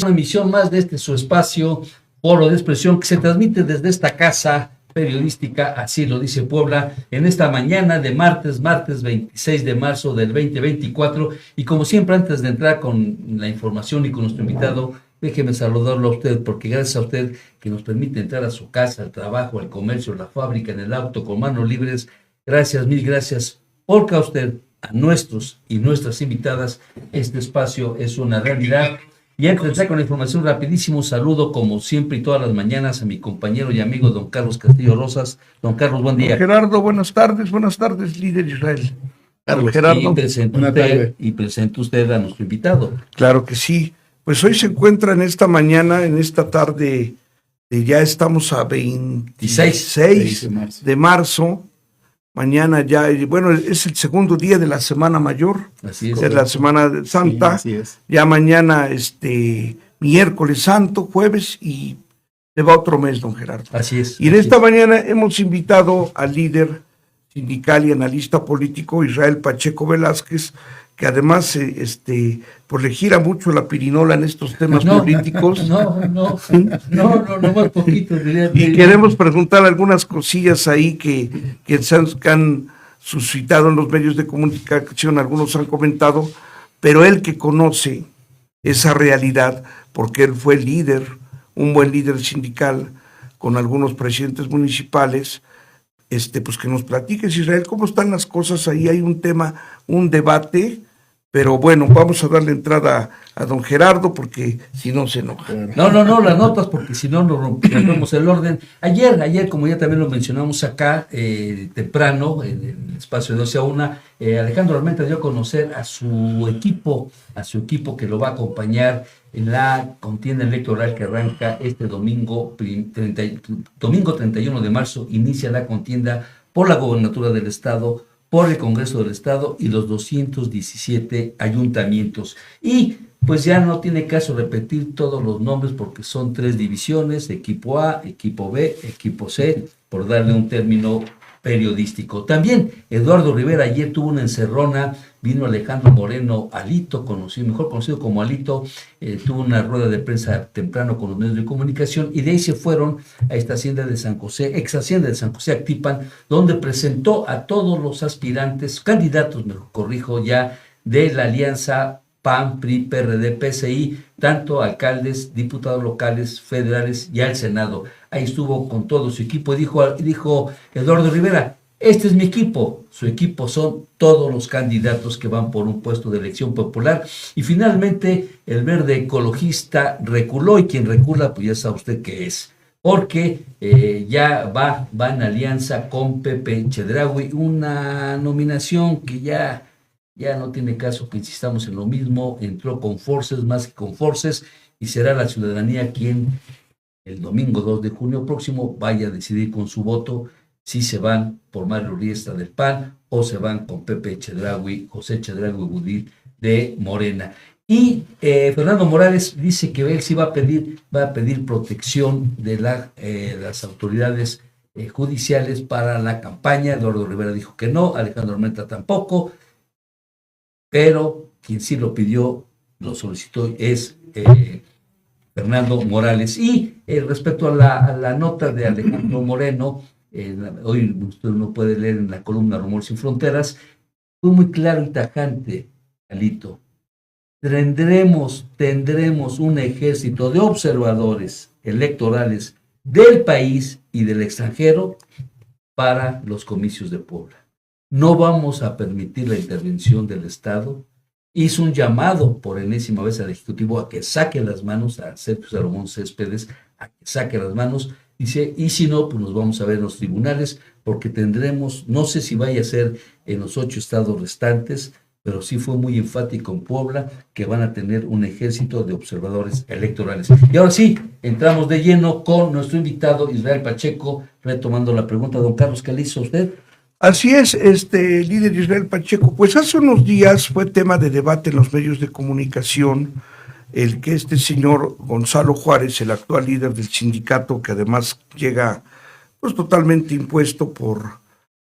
una emisión más de su espacio, Foro de Expresión, que se transmite desde esta casa periodística, así lo dice Puebla, en esta mañana de martes 26 de marzo del 2024. Y como siempre, antes de entrar con la información y con nuestro invitado, déjeme saludarlo a usted, porque gracias a usted que nos permite entrar a su casa, al trabajo, al comercio, a la fábrica, en el auto, con manos libres. Gracias, mil gracias, porque a usted, a nuestros y nuestras invitadas, este espacio es una realidad. Y antes de entrar con la información, rapidísimo saludo, como siempre y todas las mañanas, a mi compañero y amigo don Carlos Castillo Rosas. Don Carlos, buen día. Don Gerardo, buenas tardes, líder Israel. Carlos, Gerardo, y presenta usted a nuestro invitado. Claro que sí. Pues hoy se encuentra en esta mañana, en esta tarde, ya estamos a 26 de marzo. Mañana ya, bueno, es el segundo día de la Semana Mayor, así es la Semana Santa. Sí, así es. Ya mañana, miércoles santo, jueves, y se va otro mes, don Gerardo. Así es. Y en esta mañana hemos invitado al líder sindical y analista político Israel Pacheco Velázquez, que además pues le gira mucho la pirinola en estos temas políticos. No, más poquito. Y queremos preguntar algunas cosillas ahí que han suscitado en los medios de comunicación, algunos han comentado, pero él que conoce esa realidad, porque él fue líder, un buen líder sindical, con algunos presidentes municipales, pues que nos platiques, Israel, cómo están las cosas ahí. Hay un tema, un debate, pero bueno, vamos a darle entrada a don Gerardo, porque si no se enoja. No, las notas, porque si no nos rompemos el orden. Ayer, como ya también lo mencionamos acá, temprano, en el espacio de 12 a 1, Alejandro Armenta dio a conocer a su equipo que lo va a acompañar en la contienda electoral que arranca este domingo 31 de marzo. Inicia la contienda por la gobernatura del estado, por el Congreso del Estado y los 217 ayuntamientos. Y pues ya no tiene caso repetir todos los nombres, porque son 3 divisiones: equipo A, equipo B, equipo C, por darle un término periodístico. También Eduardo Rivera ayer tuvo una encerrona, vino Alejandro Moreno, Alito, mejor conocido como Alito, tuvo una rueda de prensa temprano con los medios de comunicación, y de ahí se fueron a esta hacienda de San José, ex hacienda de San José Actipan, donde presentó a todos los aspirantes, candidatos, mejor corrijo ya, de la alianza PAN, PRI, PRD, PSI, tanto alcaldes, diputados locales, federales y al Senado. Ahí estuvo con todo su equipo y dijo Eduardo Rivera: este es mi equipo. Su equipo son todos los candidatos que van por un puesto de elección popular. Y finalmente el verde ecologista reculó, y quien recula, pues ya sabe usted qué es, porque ya va en alianza con Pepe Chedraui, una nominación que ya no tiene caso que insistamos en lo mismo. Entró con forces, más que con forces, y será la ciudadanía quien el domingo 2 de junio próximo vaya a decidir con su voto si se van por Mario Riestra del PAN o se van con Pepe Chedraui, José Chedraui Budil de Morena. Y Fernando Morales dice que él sí va a pedir protección de las autoridades judiciales para la campaña. Eduardo Rivera dijo que no, Alejandro Armenta tampoco, pero quien sí lo pidió, lo solicitó, es Fernando Morales. Y respecto a la nota de Alejandro Moreno, hoy usted no puede leer en la columna Rumores Sin Fronteras, fue muy claro y tajante, Alito. Tendremos un ejército de observadores electorales del país y del extranjero para los comicios de Puebla. No vamos a permitir la intervención del Estado. Hizo un llamado por enésima vez al Ejecutivo a que saque las manos, a Sergio Salomón Céspedes, a que saque las manos. Dice, y si no, pues nos vamos a ver en los tribunales, porque tendremos, no sé si vaya a ser en los 8 estados restantes, pero sí fue muy enfático en Puebla, que van a tener un ejército de observadores electorales. Y ahora sí, entramos de lleno con nuestro invitado Israel Pacheco, retomando la pregunta. Don Carlos, ¿qué le hizo a usted? Así es, líder Israel Pacheco. Pues hace unos días fue tema de debate en los medios de comunicación el que este señor Gonzalo Juárez, el actual líder del sindicato, que además llega pues totalmente impuesto por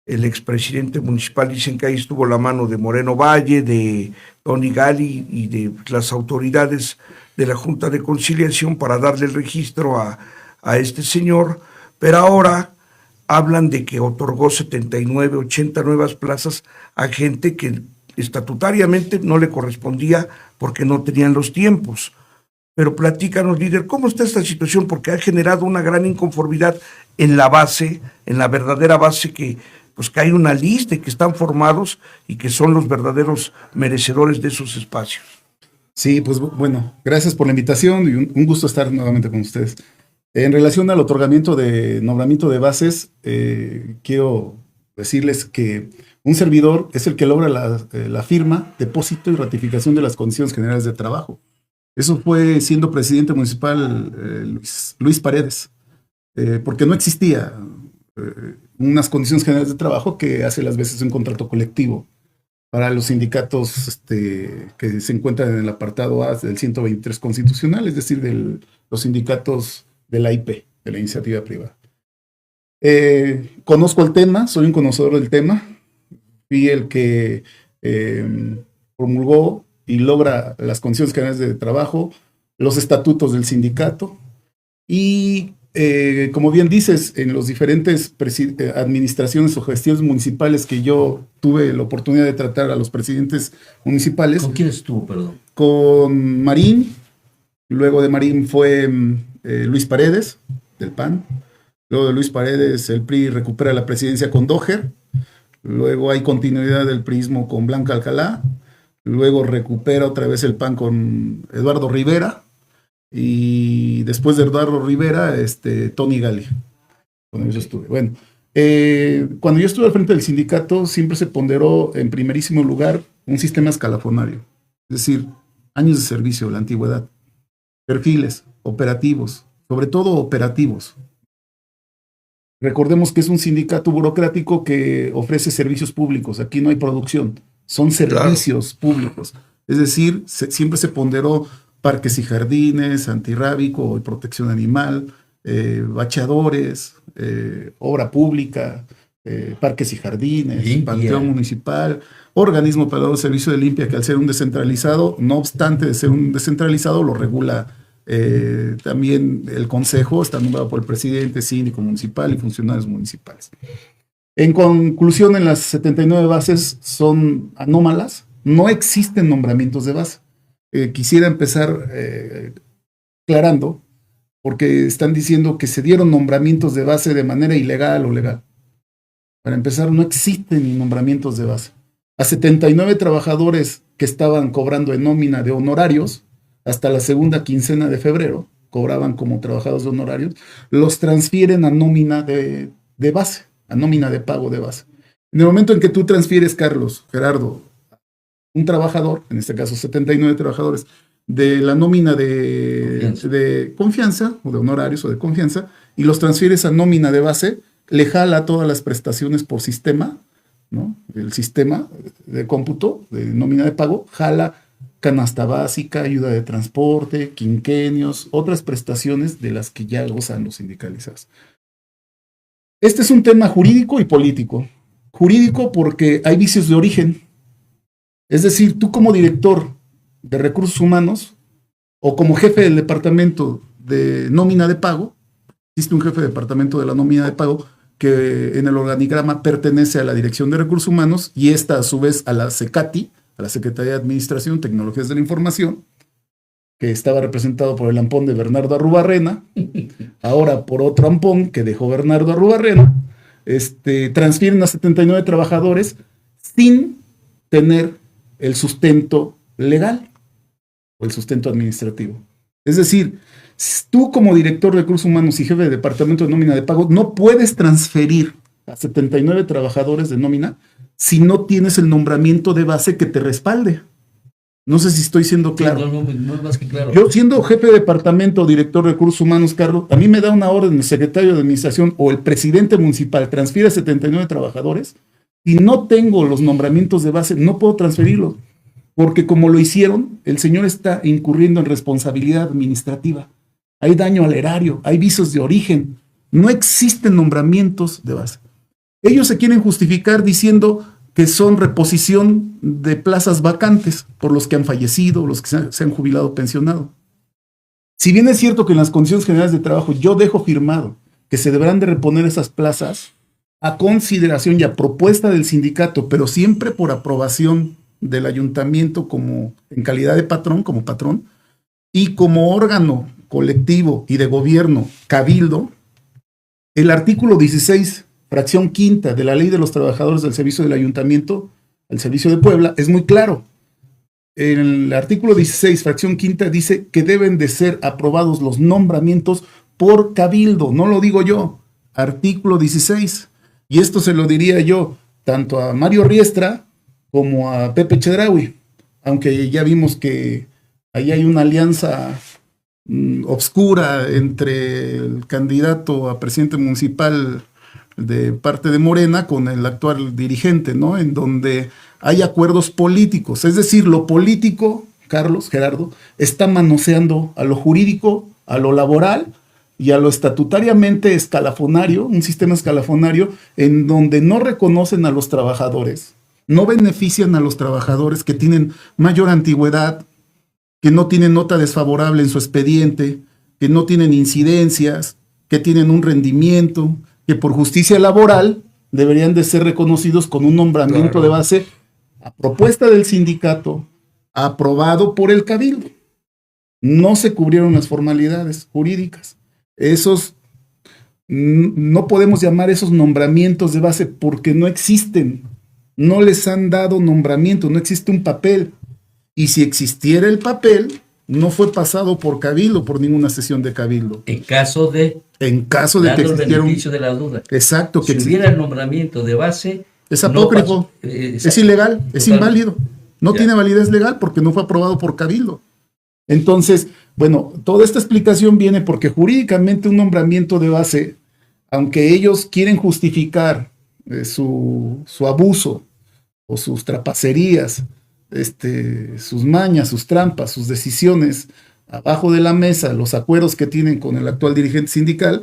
el expresidente municipal. Dicen que ahí estuvo la mano de Moreno Valle, de Tony Gali y de las autoridades de la Junta de Conciliación para darle el registro a este señor, pero ahora hablan de que otorgó 79, 80 nuevas plazas a gente que estatutariamente no le correspondía porque no tenían los tiempos. Pero platícanos, líder, ¿cómo está esta situación? Porque ha generado una gran inconformidad en la base, en la verdadera base, que pues que hay una lista y que están formados y que son los verdaderos merecedores de esos espacios. Sí, pues bueno, gracias por la invitación y un gusto estar nuevamente con ustedes. En relación al otorgamiento de nombramiento de bases, quiero decirles que un servidor es el que logra la firma, depósito y ratificación de las condiciones generales de trabajo. Eso fue siendo presidente municipal Luis Paredes, porque no existía unas condiciones generales de trabajo que hace las veces un contrato colectivo para los sindicatos que se encuentran en el apartado A del 123 constitucional, es decir, los sindicatos de la IP, de la iniciativa privada. Conozco el tema, soy un conocedor del tema, fui el que promulgó y logra las condiciones generales de trabajo, los estatutos del sindicato y, como bien dices, en los diferentes administraciones o gestiones municipales que yo tuve la oportunidad de tratar a los presidentes municipales. ¿Con quién estuvo, perdón? Con Marín, luego de Marín fue Luis Paredes, del PAN. Luego de Luis Paredes, el PRI recupera la presidencia con Doher. Luego hay continuidad del priismo con Blanca Alcalá. Luego recupera otra vez el PAN con Eduardo Rivera. Y después de Eduardo Rivera, Tony Gali. Con eso estuve. Bueno, cuando yo estuve al frente del sindicato, siempre se ponderó en primerísimo lugar un sistema escalafonario. Es decir, años de servicio, la antigüedad, perfiles, operativos, sobre todo operativos. Recordemos que es un sindicato burocrático que ofrece servicios públicos. Aquí no hay producción, son servicios públicos. Es decir, siempre se ponderó parques y jardines, antirrábico y protección animal, bacheadores, obra pública, parques y jardines, limpia. Panteón municipal, organismo para el servicio de limpia, que al ser un descentralizado, no obstante de ser un descentralizado, lo regula también el consejo, está nombrado por el presidente, síndico municipal y funcionarios municipales. En conclusión, en las 79 bases son anómalas, no existen nombramientos de base. Quisiera empezar aclarando, porque están diciendo que se dieron nombramientos de base de manera ilegal o legal. Para empezar, no existen nombramientos de base. A 79 trabajadores que estaban cobrando en nómina de honorarios, hasta la segunda quincena de febrero, cobraban como trabajadores de honorarios, los transfieren a nómina de base, a nómina de pago de base. En el momento en que tú transfieres, Carlos, Gerardo, un trabajador, en este caso 79 trabajadores, de la nómina de confianza, o de honorarios o de confianza, y los transfieres a nómina de base, le jala todas las prestaciones por sistema, ¿no? El sistema de cómputo, de nómina de pago, jala canasta básica, ayuda de transporte, quinquenios, otras prestaciones de las que ya gozan los sindicalizados. Este es un tema jurídico y político. Jurídico porque hay vicios de origen. Es decir, tú como director de recursos humanos o como jefe del departamento de nómina de pago, existe un jefe de departamento de la nómina de pago que en el organigrama pertenece a la Dirección de Recursos Humanos y esta a su vez a la SECATI, a la Secretaría de Administración, Tecnologías de la Información, que estaba representado por el ampón de Bernardo Arrubarrena, ahora por otro ampón que dejó Bernardo Arrubarrena, transfieren a 79 trabajadores sin tener el sustento legal o el sustento administrativo. Es decir, tú como director de recursos humanos y jefe de departamento de nómina de pago no puedes transferir a 79 trabajadores de nómina si no tienes el nombramiento de base que te respalde. No sé si estoy siendo claro. Sí, no es más que claro. Yo siendo jefe de departamento o director de recursos humanos, Carlos, a mí me da una orden el secretario de administración o el presidente municipal, transfiere a 79 trabajadores y no tengo los nombramientos de base, no puedo transferirlos. Porque como lo hicieron, el señor está incurriendo en responsabilidad administrativa. Hay daño al erario, hay vicios de origen. No existen nombramientos de base. Ellos se quieren justificar diciendo que son reposición de plazas vacantes por los que han fallecido, los que se han jubilado o pensionado. Si bien es cierto que en las condiciones generales de trabajo yo dejo firmado que se deberán de reponer esas plazas a consideración y a propuesta del sindicato, pero siempre por aprobación del ayuntamiento como en calidad de patrón, como patrón, y como órgano colectivo y de gobierno, cabildo, el artículo 16, fracción quinta de la Ley de los Trabajadores del Servicio del Ayuntamiento, al Servicio de Puebla, es muy claro. El artículo 16, fracción quinta, dice que deben de ser aprobados los nombramientos por cabildo, no lo digo yo, artículo 16. Y esto se lo diría yo tanto a Mario Riestra como a Pepe Chedraui, aunque ya vimos que ahí hay una alianza obscura entre el candidato a presidente municipal de parte de Morena con el actual dirigente, ¿no? En donde hay acuerdos políticos, es decir, lo político, Carlos, Gerardo, está manoseando a lo jurídico, a lo laboral y a lo estatutariamente escalafonario, un sistema escalafonario en donde no reconocen a los trabajadores, no benefician a los trabajadores que tienen mayor antigüedad, que no tienen nota desfavorable en su expediente, que no tienen incidencias, que tienen un rendimiento, que por justicia laboral deberían de ser reconocidos con un nombramiento de base a propuesta del sindicato, aprobado por el cabildo. No se cubrieron las formalidades jurídicas. Esos, no podemos llamar esos nombramientos de base porque no existen. No les han dado nombramiento, no existe un papel. Y si existiera el papel, no fue pasado por cabildo, por ninguna sesión de cabildo. En caso de que el existiera beneficio de la duda. Exacto. Si hubiera el nombramiento de base... Es apócrifo, es ilegal, es inválido. No tiene validez legal porque no fue aprobado por cabildo. Entonces, bueno, toda esta explicación viene porque jurídicamente un nombramiento de base, aunque ellos quieren justificar su abuso o sus trapacerías, sus mañas, sus trampas, sus decisiones abajo de la mesa, los acuerdos que tienen con el actual dirigente sindical,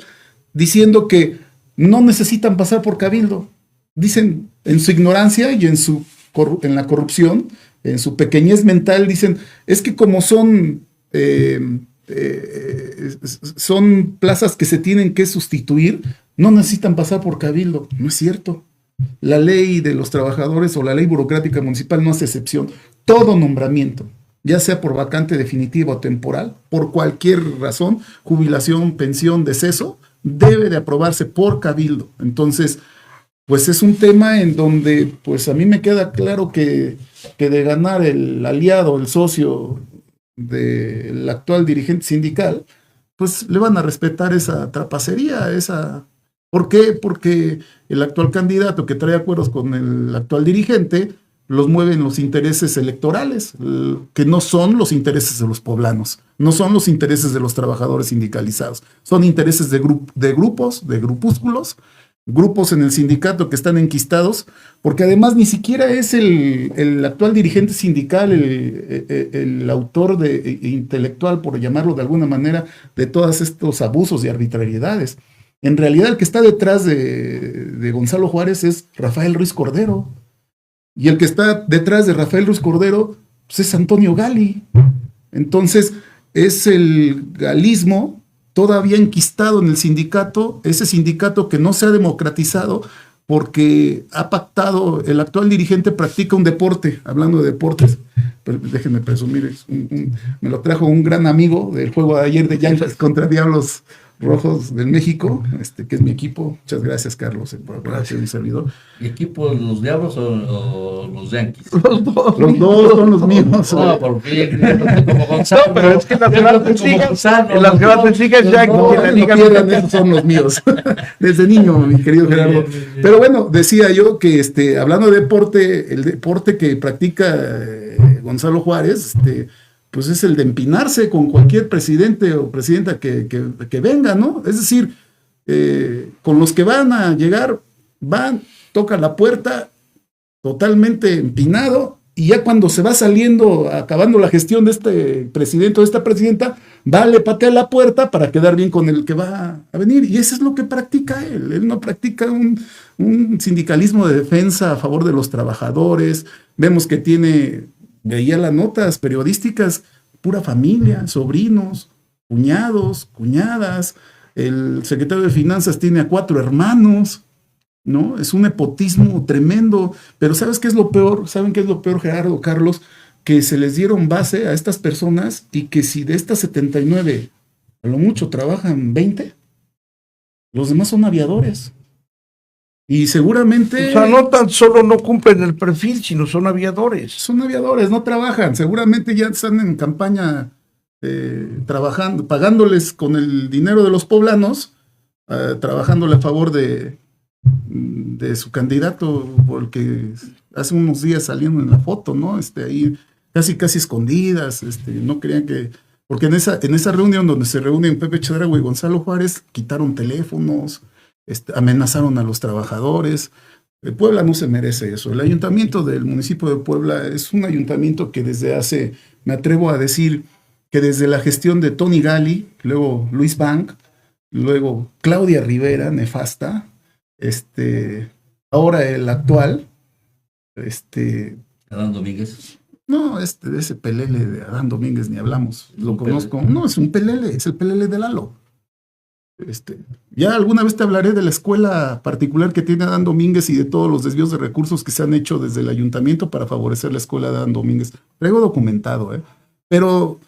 diciendo que no necesitan pasar por cabildo. Dicen en su ignorancia y en la corrupción, en su pequeñez mental, dicen, es que como son plazas que se tienen que sustituir, no necesitan pasar por cabildo. No es cierto. La ley de los trabajadores o la ley burocrática municipal no hace excepción. Todo nombramiento, ya sea por vacante definitiva o temporal, por cualquier razón, jubilación, pensión, deceso, debe de aprobarse por cabildo. Entonces, pues es un tema en donde, pues a mí me queda claro que de ganar el aliado, el socio del actual dirigente sindical, pues le van a respetar esa trapacería, ¿Por qué? Porque el actual candidato que trae acuerdos con el actual dirigente los mueven los intereses electorales, que no son los intereses de los poblanos, no son los intereses de los trabajadores sindicalizados, son intereses de grupos, de grupúsculos, grupos en el sindicato que están enquistados, porque además ni siquiera es el actual dirigente sindical el autor intelectual, por llamarlo de alguna manera, de todos estos abusos y arbitrariedades. En realidad el que está detrás de Gonzalo Juárez es Rafael Ruiz Cordero. Y el que está detrás de Rafael Ruiz Cordero pues es Antonio Gali. Entonces es el galismo todavía enquistado en el sindicato, ese sindicato que no se ha democratizado porque ha pactado, el actual dirigente practica un deporte, hablando de deportes, pero déjenme presumir, me lo trajo un gran amigo del juego de ayer de Yankees contra Diablos Rojos del México, que es mi equipo. Muchas gracias, Carlos, por ser mi servidor. ¿Y equipo los Diablos o los Yankees? Los dos son los míos. No, porque como Gonzalo. No, pero es que las grandes ligas Yankees No, y la liga no pierdan, esos son los míos. Desde niño, mi querido Gerardo. Pero bueno, decía yo que hablando de deporte, el deporte que practica Gonzalo Juárez, pues es el de empinarse con cualquier presidente o presidenta que venga, ¿no? Es decir, con los que van a llegar, toca la puerta totalmente empinado y ya cuando se va saliendo, acabando la gestión de este presidente o de esta presidenta, va, le patea la puerta para quedar bien con el que va a venir. Y eso es lo que practica él. Él no practica un sindicalismo de defensa a favor de los trabajadores. Vemos que tiene, veía las notas periodísticas, pura familia, sobrinos, cuñados, cuñadas. El secretario de Finanzas tiene a 4 hermanos, ¿no? Es un nepotismo tremendo. Pero ¿sabes qué es lo peor? ¿Saben qué es lo peor, Gerardo, Carlos? Que se les dieron base a estas personas y que si de estas 79 a lo mucho trabajan 20, los demás son aviadores. Y seguramente... O sea, no tan solo no cumplen el perfil, sino son aviadores. Son aviadores, no trabajan. Seguramente ya están en campaña trabajando, pagándoles con el dinero de los poblanos, trabajándole a favor de su candidato, porque hace unos días saliendo en la foto, ¿no? Ahí casi escondidas, no querían que... Porque en esa reunión donde se reúnen Pepe Chedraui y Gonzalo Juárez, quitaron teléfonos, amenazaron a los trabajadores. Puebla no se merece eso. El ayuntamiento del municipio de Puebla es un ayuntamiento que desde hace, me atrevo a decir, que desde la gestión de Tony Gali, luego Luis Bank, luego Claudia Rivera, nefasta, ahora el actual, Adán Domínguez. no, de ese pelele de Adán Domínguez ni hablamos, lo conozco. No, es un pelele, es el pelele de Lalo. Ya alguna vez te hablaré de la escuela particular que tiene Adán Domínguez y de todos los desvíos de recursos que se han hecho desde el ayuntamiento para favorecer la escuela de Adán Domínguez. Traigo documentado, pero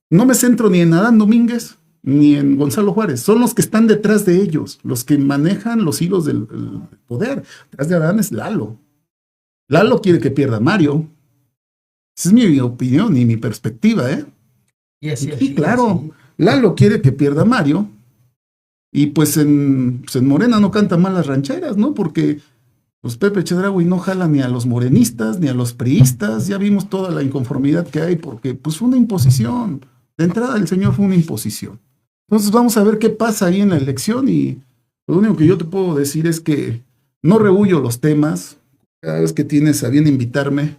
no me centro ni en Adán Domínguez ni en Gonzalo Juárez. Son los que están detrás de ellos, los que manejan los hilos del poder. Detrás de Adán es Lalo. Lalo quiere que pierda Mario. Esa es mi opinión y mi perspectiva, Y así, y claro, Lalo quiere que pierda Mario. Y pues en Morena no canta mal las rancheras, ¿no? Porque pues Pepe Chedraui no jala ni a los morenistas, ni a los priistas. Ya vimos toda la inconformidad que hay porque pues fue una imposición. De entrada el señor fue una imposición. Entonces vamos a ver qué pasa ahí en la elección y lo único que yo te puedo decir es que no rehuyo los temas. Cada vez que tienes a bien invitarme,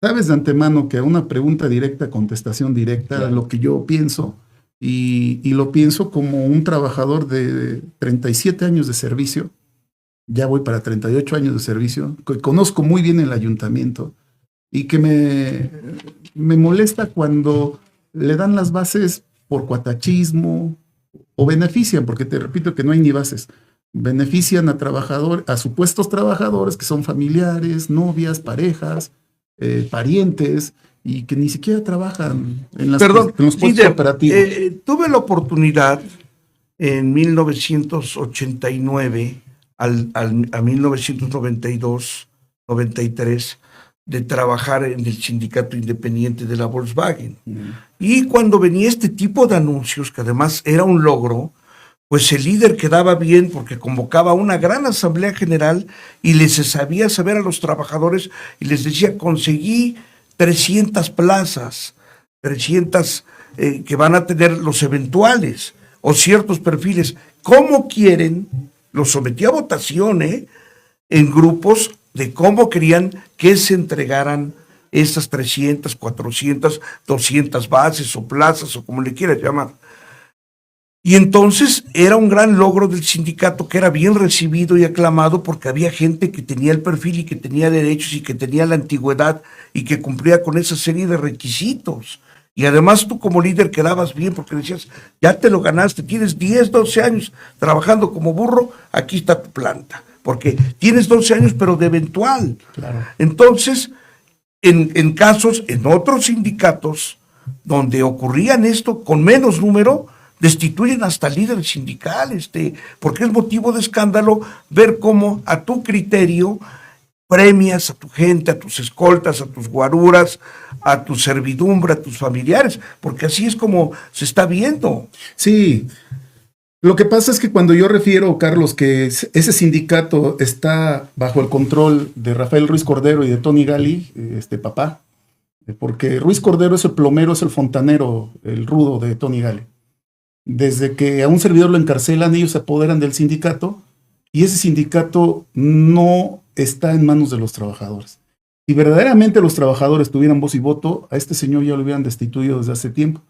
sabes de antemano que a una pregunta directa, contestación directa, Claro. lo que yo pienso. Y lo pienso como un trabajador de 37 años de servicio, ya voy para 38 años de servicio, que conozco muy bien el ayuntamiento y que me molesta cuando le dan las bases por cuatachismo o benefician, porque te repito que no hay ni bases, benefician a supuestos trabajadores que son familiares, novias, parejas, parientes, y que ni siquiera trabajan en los puestos líder, operativos. Tuve la oportunidad en 1989 a 1992, 93, de trabajar en el sindicato independiente de la Volkswagen. Y cuando venía este tipo de anuncios, que además era un logro, pues el líder quedaba bien porque convocaba una gran asamblea general y les sabía saber a los trabajadores y les decía, conseguí 300 plazas, 300 que van a tener los eventuales o ciertos perfiles. ¿Cómo quieren? Los sometí a votación en grupos de cómo querían que se entregaran estas 300, 400, 200 bases o plazas o como le quieras llamar. Y entonces era un gran logro del sindicato que era bien recibido y aclamado porque había gente que tenía el perfil y que tenía derechos y que tenía la antigüedad y que cumplía con esa serie de requisitos. Y además tú como líder quedabas bien porque decías, ya te lo ganaste, tienes 10, 12 años trabajando como burro, aquí está tu planta. Porque tienes 12 años pero de eventual. Claro. Entonces, en casos, en otros sindicatos donde ocurrían esto con menos número, destituyen hasta líder sindical, porque es motivo de escándalo ver cómo a tu criterio premias a tu gente, a tus escoltas, a tus guaruras, a tu servidumbre, a tus familiares, porque así es como se está viendo. Sí, lo que pasa es que cuando yo refiero, Carlos, que ese sindicato está bajo el control de Rafael Ruiz Cordero y de Tony Gali, papá, porque Ruiz Cordero es el plomero, es el fontanero, el rudo de Tony Gali. Desde que a un servidor lo encarcelan, ellos se apoderan del sindicato y ese sindicato no está en manos de los trabajadores. Si verdaderamente los trabajadores tuvieran voz y voto, a este señor ya lo hubieran destituido desde hace tiempo.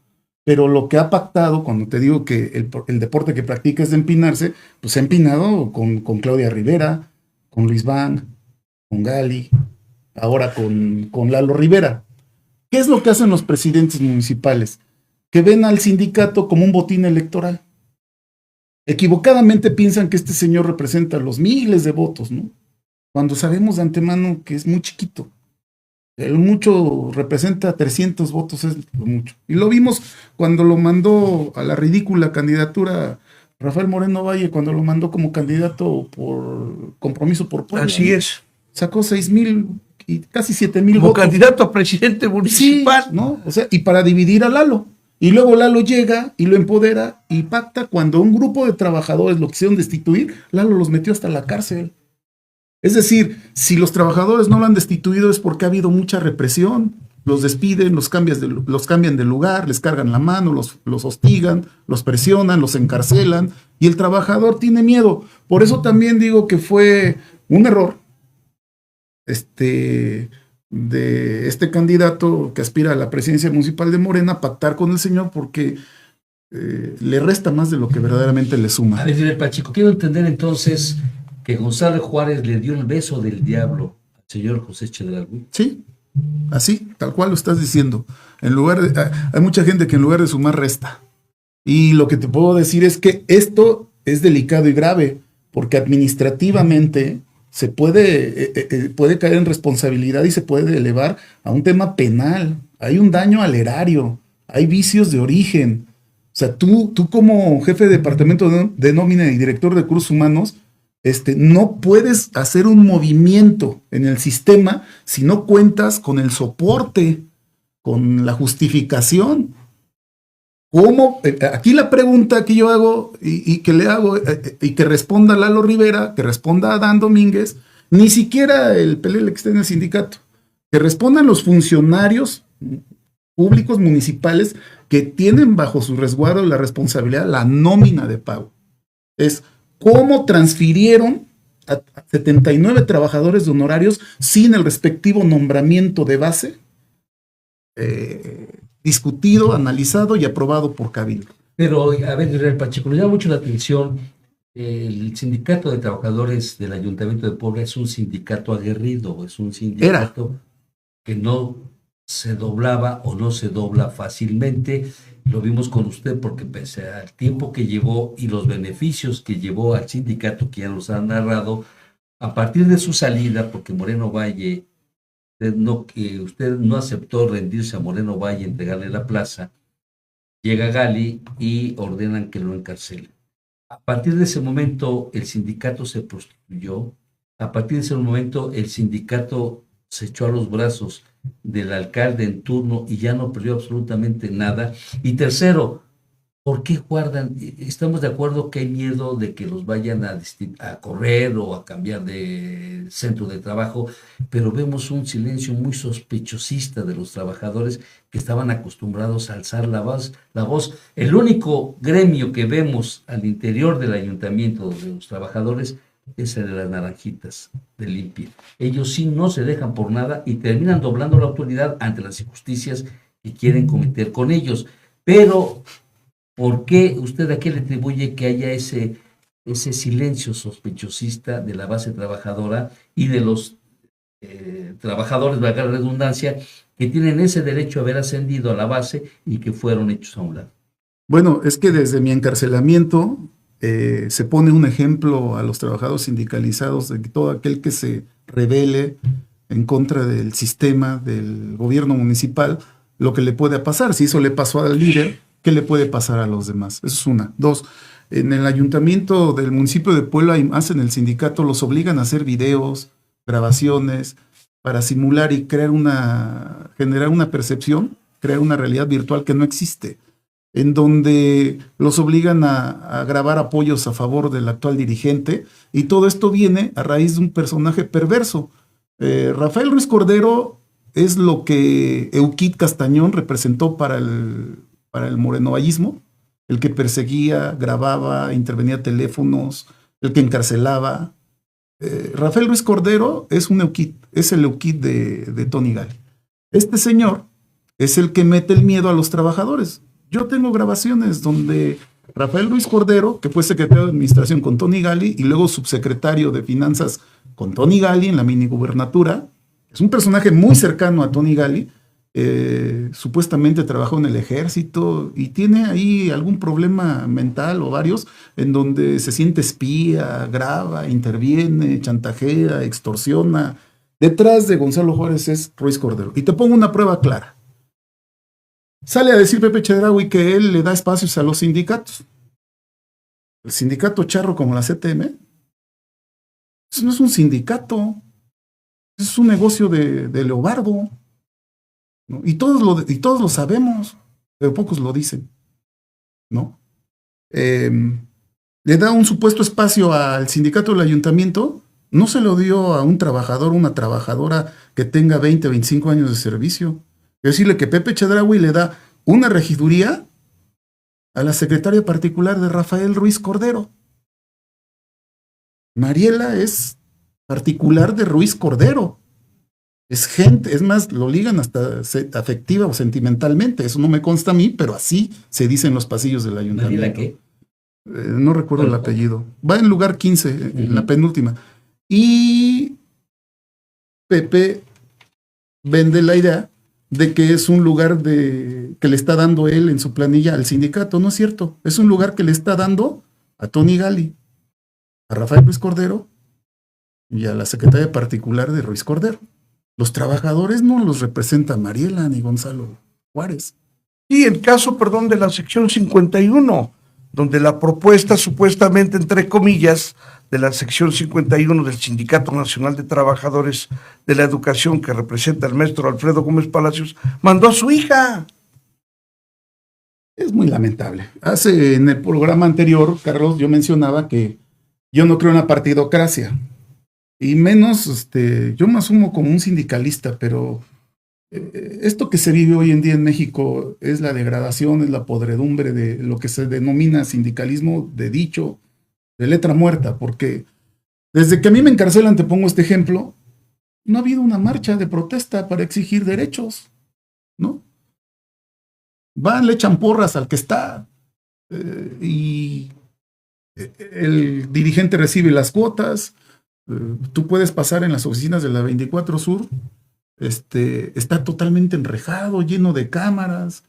Pero lo que ha pactado, cuando te digo que el deporte que practica es de empinarse, pues se ha empinado con Claudia Rivera, con Luis Van, con Gali, ahora con Lalo Rivera. ¿Qué es lo que hacen los presidentes municipales? Que ven al sindicato como un botín electoral. Equivocadamente piensan que este señor representa los miles de votos, ¿no? Cuando sabemos de antemano que es muy chiquito. El mucho representa 300 votos, es lo mucho. Y lo vimos cuando lo mandó a la ridícula candidatura Rafael Moreno Valle, cuando lo mandó como candidato por Compromiso por Puebla. Así ¿no? es. Sacó 6,000 y casi 7,000 Como votos. candidato a presidente municipal. Sí, ¿no? O sea, y para dividir a Lalo. Y luego Lalo llega y lo empodera y pacta. Cuando un grupo de trabajadores lo quisieron destituir, Lalo los metió hasta la cárcel. Es decir, si los trabajadores no lo han destituido es porque ha habido mucha represión. Los despiden, los cambian de lugar, les cargan la mano, los hostigan, los presionan, los encarcelan y el trabajador tiene miedo. Por eso también digo que fue un error de este candidato que aspira a la presidencia municipal de Morena pactar con el señor porque le resta más de lo que verdaderamente le A suma. ver, Fidel Pacheco, quiero entender entonces que Gonzalo Juárez le dio el beso del diablo al señor José Chedraui. Sí, así, tal cual lo estás diciendo. Hay mucha gente que en lugar de sumar resta. Y lo que te puedo decir es que esto es delicado y grave, porque administrativamente se puede caer en responsabilidad y se puede elevar a un tema penal. Hay un daño al erario, hay vicios de origen. O sea, tú como jefe de departamento de nómina y director de recursos humanos, no puedes hacer un movimiento en el sistema si no cuentas con el soporte, con la justificación. ¿Cómo? Aquí la pregunta que yo hago y que le hago y que responda Lalo Rivera, que responda Adán Domínguez, ni siquiera el PLL que está en el sindicato, que respondan los funcionarios públicos municipales que tienen bajo su resguardo la responsabilidad, la nómina de pago. Es cómo transfirieron a 79 trabajadores de honorarios sin el respectivo nombramiento de base, discutido, analizado y aprobado por Cabildo. Pero, a ver, Fidel Pacheco, me llama mucho la atención. El sindicato de trabajadores del Ayuntamiento de Puebla es un sindicato aguerrido, es un sindicato que no se doblaba o no se dobla fácilmente. Lo vimos con usted porque pese al tiempo que llevó y los beneficios que llevó al sindicato que ya nos han narrado, a partir de su salida, porque Moreno Valle, usted no aceptó rendirse a Moreno Valle, entregarle la plaza, llega Gali y ordenan que lo encarcelen. A partir de ese momento el sindicato se prostituyó, a partir de ese momento el sindicato se echó a los brazos del alcalde en turno y ya no perdió absolutamente nada. Y tercero, ¿por qué guardan? Estamos de acuerdo que hay miedo de que los vayan a correr o a cambiar de centro de trabajo, pero vemos un silencio muy sospechosista de los trabajadores que estaban acostumbrados a alzar la voz. El único gremio que vemos al interior del ayuntamiento de los trabajadores es el de las naranjitas de limpia. Ellos sí no se dejan por nada y terminan doblando la autoridad ante las injusticias que quieren cometer con ellos. Pero ¿por qué usted a qué le atribuye que haya ese silencio sospechosista de la base trabajadora y de los trabajadores, valga la redundancia, que tienen ese derecho a haber ascendido a la base y que fueron hechos a un lado? Bueno, es que desde mi encarcelamiento se pone un ejemplo a los trabajadores sindicalizados de que todo aquel que se rebele en contra del sistema, del gobierno municipal, lo que le puede pasar. Si eso le pasó al líder, ¿qué le puede pasar a los demás? Eso es una. Dos, en el ayuntamiento del municipio de Puebla, en el sindicato, los obligan a hacer videos, grabaciones, para simular y generar una percepción, crear una realidad virtual que no existe, en donde los obligan a grabar apoyos a favor del actual dirigente, y todo esto viene a raíz de un personaje perverso. Rafael Ruiz Cordero es lo que Euquid Castañón representó para el morenovallismo, el que perseguía, grababa, intervenía teléfonos, el que encarcelaba, Rafael Ruiz Cordero es es el Euquid de Tony Gali. Este señor es el que mete el miedo a los trabajadores. Yo tengo grabaciones donde Rafael Ruiz Cordero, que fue secretario de Administración con Tony Gali y luego subsecretario de Finanzas con Tony Gali en la minigubernatura, es un personaje muy cercano a Tony Gali, supuestamente trabajó en el ejército y tiene ahí algún problema mental o varios en donde se siente espía, graba, interviene, chantajea, extorsiona. Detrás de Gonzalo Juárez es Ruiz Cordero. Y te pongo una prueba clara. Sale a decir Pepe Chedraui que él le da espacios a los sindicatos. El sindicato charro como la CTM, eso no es un sindicato, es un negocio de Leobardo, ¿no? Y todos lo sabemos, pero pocos lo dicen, ¿no? Le da un supuesto espacio al sindicato del ayuntamiento, no se lo dio a un trabajador, una trabajadora que tenga 20, 25 años de servicio. Es decirle que Pepe Chedraui le da una regiduría a la secretaria particular de Rafael Ruiz Cordero. Mariela es particular de Ruiz Cordero. Es gente, es más, lo ligan hasta afectiva o sentimentalmente. Eso no me consta a mí, pero así se dice en los pasillos del ayuntamiento. ¿Mariela qué? No recuerdo el apellido. Va en lugar 15, en la penúltima. Y Pepe vende la idea de que es un lugar que le está dando él en su planilla al sindicato. No es cierto. Es un lugar que le está dando a Tony Gali, a Rafael Ruiz Cordero y a la secretaria particular de Ruiz Cordero. Los trabajadores no los representa Mariela ni Gonzalo Juárez. Y el caso, perdón, de la sección 51, donde la propuesta supuestamente, entre comillas, de la sección 51 del Sindicato Nacional de Trabajadores de la Educación, que representa al maestro Alfredo Gómez Palacios, mandó a su hija. Es muy lamentable. En el programa anterior, Carlos, yo mencionaba que yo no creo en la partidocracia. Y menos, yo me asumo como un sindicalista, pero esto que se vive hoy en día en México es la degradación, es la podredumbre de lo que se denomina sindicalismo de dicho, de letra muerta, porque desde que a mí me encarcelan, te pongo este ejemplo, no ha habido una marcha de protesta para exigir derechos, ¿no? Van, le echan porras al que está y el dirigente recibe las cuotas. Tú puedes pasar en las oficinas de la 24 Sur, está totalmente enrejado, lleno de cámaras,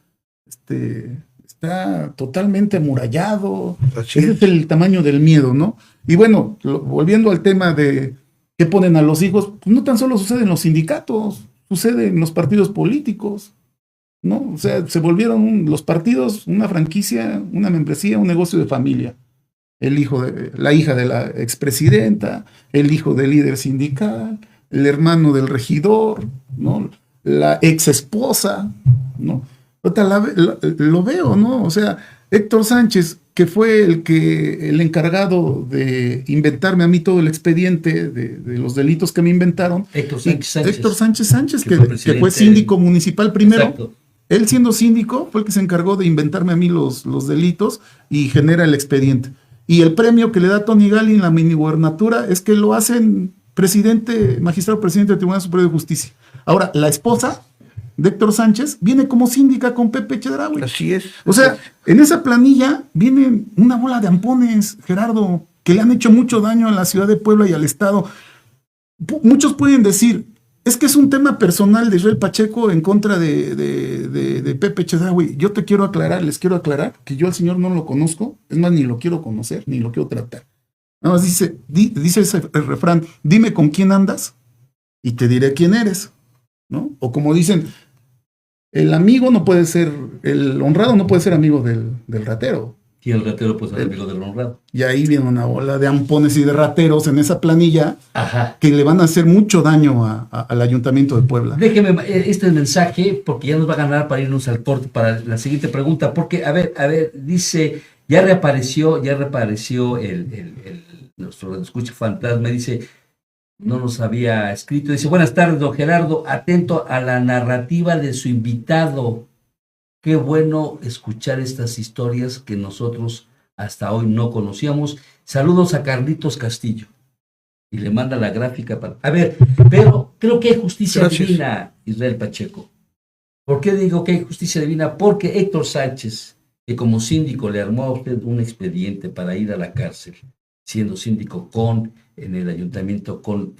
está totalmente amurallado. Ese es el tamaño del miedo, ¿no? Y bueno, volviendo al tema de qué ponen a los hijos, pues no tan solo sucede en los sindicatos, sucede en los partidos políticos, ¿no? O sea, se volvieron los partidos una franquicia, una membresía, un negocio de familia. La hija de la expresidenta, el hijo del líder sindical, el hermano del regidor, ¿no? La ex esposa, ¿no? Lo veo, ¿no? O sea, Héctor Sánchez, que fue el encargado de inventarme a mí todo el expediente de los delitos que me inventaron. Héctor Sánchez, que fue síndico municipal primero. Exacto. Él siendo síndico fue el que se encargó de inventarme a mí los delitos y genera el expediente. Y el premio que le da Tony Gali en la minigubernatura es que lo hacen magistrado presidente del Tribunal Superior de Justicia. Ahora, la esposa de Héctor Sánchez viene como síndica con Pepe Chedraui. Así es. O sea, en esa planilla viene una bola de ampones, Gerardo, que le han hecho mucho daño a la ciudad de Puebla y al Estado. Muchos pueden decir, es que es un tema personal de Israel Pacheco en contra de Pepe Chedraui. Yo les quiero aclarar que yo al señor no lo conozco, es más, ni lo quiero conocer, ni lo quiero tratar. Nada más dice ese refrán, dime con quién andas y te diré quién eres, ¿no? O como dicen, el honrado no puede ser amigo del ratero. Y el ratero puede ser amigo del honrado. Y ahí viene una bola de ampones y de rateros en esa planilla. Ajá. Que le van a hacer mucho daño al Ayuntamiento de Puebla. Déjeme este mensaje, porque ya nos va a ganar para irnos al corte para la siguiente pregunta. Porque, a ver, dice, ya reapareció nuestro escucha fantasma, dice, no nos había escrito, dice, buenas tardes, don Gerardo, atento a la narrativa de su invitado. Qué bueno escuchar estas historias que nosotros hasta hoy no conocíamos. Saludos a Carlitos Castillo. Y le manda la gráfica para... A ver, pero creo que hay justicia Gracias. divina, Israel Pacheco. ¿Por qué digo que hay justicia divina? Porque Héctor Sánchez, que como síndico le armó a usted un expediente para ir a la cárcel, siendo síndico en el ayuntamiento con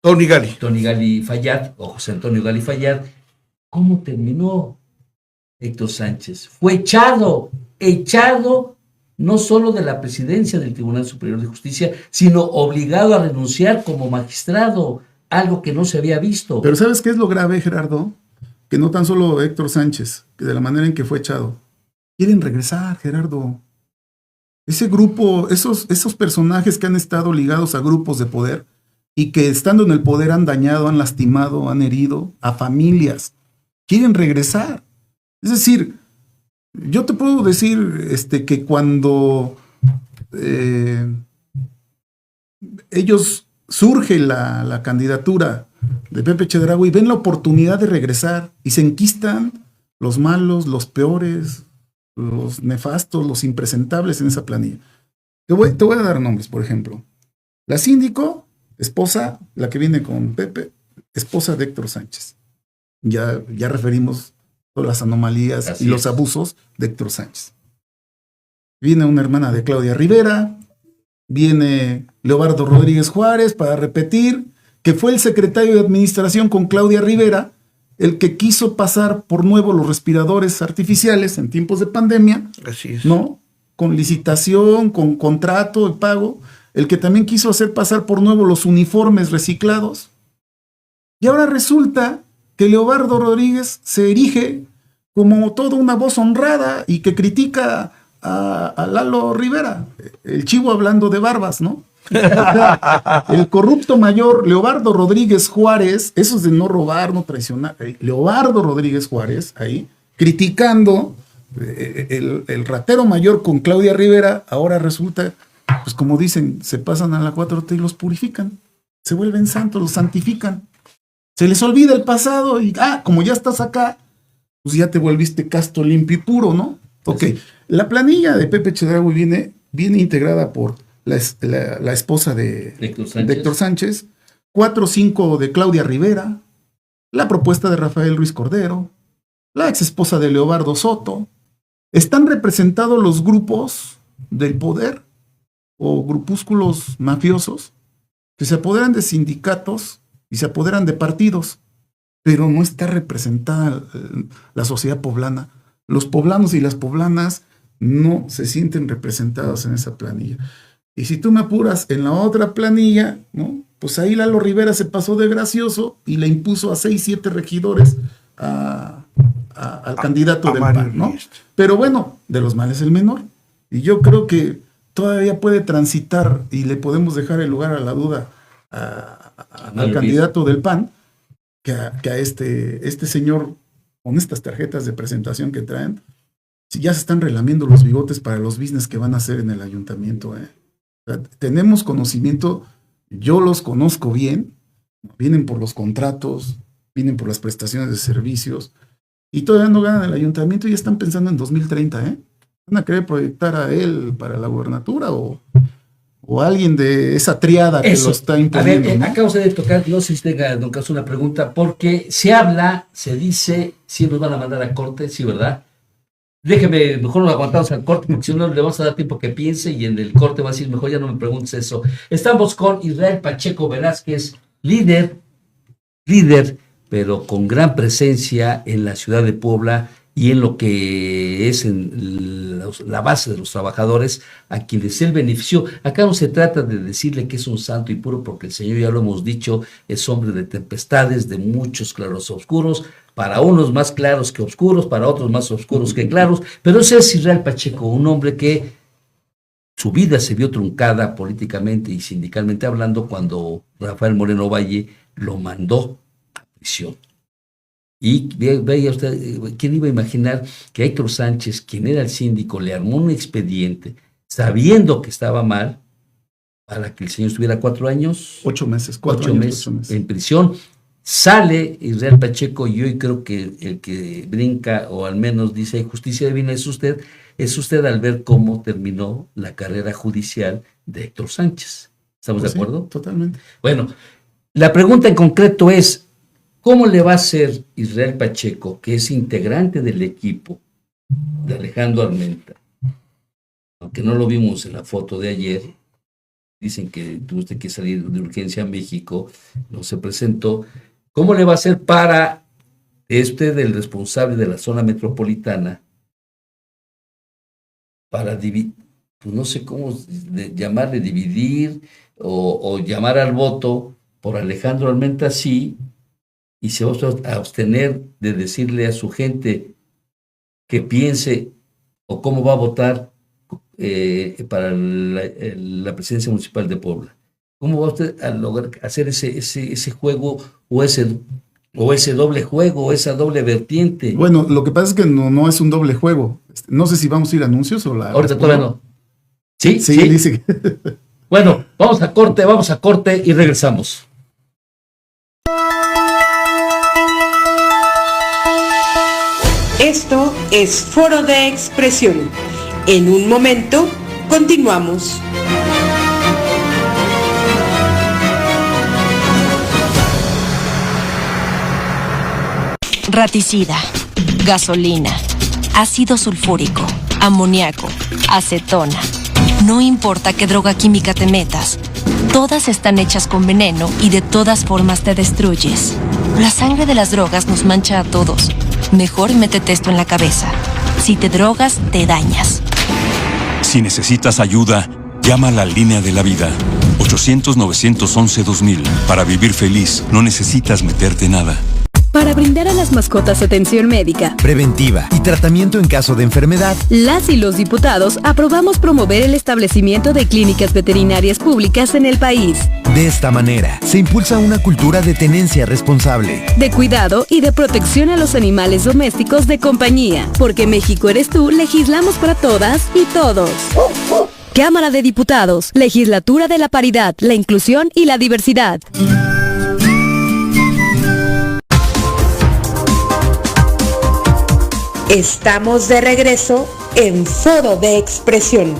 Tony Gali. Tony Gali Fayad, o José Antonio Gali Fayad, ¿cómo terminó Héctor Sánchez? Fue echado no solo de la presidencia del Tribunal Superior de Justicia, sino obligado a renunciar como magistrado, algo que no se había visto. Pero ¿sabes qué es lo grave, Gerardo? Que no tan solo Héctor Sánchez, que de la manera en que fue echado, quieren regresar, Gerardo. Ese grupo, esos personajes que han estado ligados a grupos de poder y que estando en el poder han dañado, han lastimado, han herido a familias, quieren regresar. Es decir, yo te puedo decir que cuando ellos surge la candidatura de Pepe Chedraui, ven la oportunidad de regresar y se enquistan los malos, los peores, los nefastos, los impresentables en esa planilla. Te voy a dar nombres, por ejemplo. La síndico, esposa, la que viene con Pepe, esposa de Héctor Sánchez. Ya referimos todas las anomalías Así y los es. abusos de Héctor Sánchez. Viene una hermana de Claudia Rivera, viene Leobardo Rodríguez Juárez, para repetir, que fue el secretario de administración con Claudia Rivera, el que quiso pasar por nuevo los respiradores artificiales en tiempos de pandemia, Así es. ¿no? Con licitación, con contrato de pago, el que también quiso hacer pasar por nuevo los uniformes reciclados. Y ahora resulta que Leobardo Rodríguez se erige como toda una voz honrada y que critica a Lalo Rivera, el chivo hablando de barbas, ¿no? El corrupto mayor Leobardo Rodríguez Juárez, eso es de no robar, no traicionar, Leobardo Rodríguez Juárez, ahí, criticando el ratero mayor con Claudia Rivera, ahora resulta, pues como dicen, se pasan a la 4T y los purifican, se vuelven santos, los santifican, se les olvida el pasado y, como ya estás acá, pues ya te volviste casto, limpio y puro, ¿no? Ok, Sí. la planilla de Pepe Chedraui viene integrada por la esposa de Héctor Sánchez, 4 o 5 de Claudia Rivera, la propuesta de Rafael Ruiz Cordero, la ex esposa de Leobardo Soto. Están representados los grupos del poder o grupúsculos mafiosos que se apoderan de sindicatos y se apoderan de partidos, pero no está representada la sociedad poblana. Los poblanos y las poblanas no se sienten representados en esa planilla. Y si tú me apuras en la otra planilla, ¿no? Pues ahí Lalo Rivera se pasó de gracioso y le impuso a 6, 7 regidores al candidato del Mario PAN, ¿no? Iniesta. Pero bueno, de los males el menor. Y yo creo que todavía puede transitar y le podemos dejar el lugar a la duda al Mario candidato del PAN que a este señor con estas tarjetas de presentación que traen. Si ya se están relamiendo los bigotes para los business que van a hacer en el ayuntamiento, ¿eh? O sea, tenemos conocimiento, yo los conozco bien, vienen por los contratos, vienen por las prestaciones de servicios, y todavía no ganan el ayuntamiento y ya están pensando en 2030, ¿eh? ¿Van a querer proyectar a él para la gubernatura o alguien de esa triada que lo está imponiendo? A ver, ¿no? acabo de tocar, no sé si tenga, don Carlos, una pregunta, porque se dice, si nos van a mandar a corte, sí, ¿verdad? Déjeme, mejor nos aguantamos al corte, porque si no le vamos a dar tiempo que piense y en el corte va a decir, mejor ya no me preguntes eso. Estamos con Israel Pacheco Velázquez, líder, pero con gran presencia en la ciudad de Puebla y en lo que es en la base de los trabajadores a quienes él benefició. Acá no se trata de decirle que es un santo y puro, porque el Señor, ya lo hemos dicho, es hombre de tempestades, de muchos claros oscuros, para unos más claros que oscuros, para otros más oscuros que claros, pero ese es Israel Pacheco, un hombre que su vida se vio truncada políticamente y sindicalmente hablando cuando Rafael Moreno Valle lo mandó a prisión. Y veía usted, ¿quién iba a imaginar que Héctor Sánchez, quien era el síndico, le armó un expediente sabiendo que estaba mal para que el señor estuviera 4 años? 8 meses, 8 meses en prisión. Sale Israel Pacheco y hoy creo que el que brinca o al menos dice justicia divina es usted al ver cómo terminó la carrera judicial de Héctor Sánchez. ¿Estamos Pues de acuerdo? sí, totalmente. Bueno, la pregunta en concreto es, ¿cómo le va a hacer Israel Pacheco, que es integrante del equipo de Alejandro Armenta? Aunque no lo vimos en la foto de ayer, dicen que tuvo usted que salir de urgencia a México, no se presentó. ¿Cómo le va a hacer para usted, el responsable de la zona metropolitana, para dividir, pues no sé cómo llamarle, dividir o llamar al voto por Alejandro Armenta sí, y se va a abstener de decirle a su gente que piense o cómo va a votar para la presidencia municipal de Puebla? ¿Cómo va usted a lograr hacer ese juego o ese doble juego, o esa doble vertiente? Bueno, lo que pasa es que no es un doble juego. No sé si vamos a ir a anuncios o la... Ahorita todavía no. ¿Sí? Sí, dice que... Bueno, vamos a corte y regresamos. Esto es Foro de Expresión. En un momento, continuamos. Raticida, gasolina, ácido sulfúrico, amoníaco, acetona. No importa qué droga química te metas, todas están hechas con veneno y de todas formas te destruyes. La sangre de las drogas nos mancha a todos. Mejor métete esto en la cabeza. Si te drogas, te dañas. Si necesitas ayuda, llama a la línea de la vida. 800-911-2000. Para vivir feliz, no necesitas meterte nada. Para brindar a las mascotas atención médica, preventiva y tratamiento en caso de enfermedad, las y los diputados aprobamos promover el establecimiento de clínicas veterinarias públicas en el país. De esta manera, se impulsa una cultura de tenencia responsable, de cuidado y de protección a los animales domésticos de compañía. Porque México eres tú, legislamos para todas y todos. Cámara de Diputados, Legislatura de la Paridad, la Inclusión y la Diversidad. Estamos de regreso en Foro de Expresión.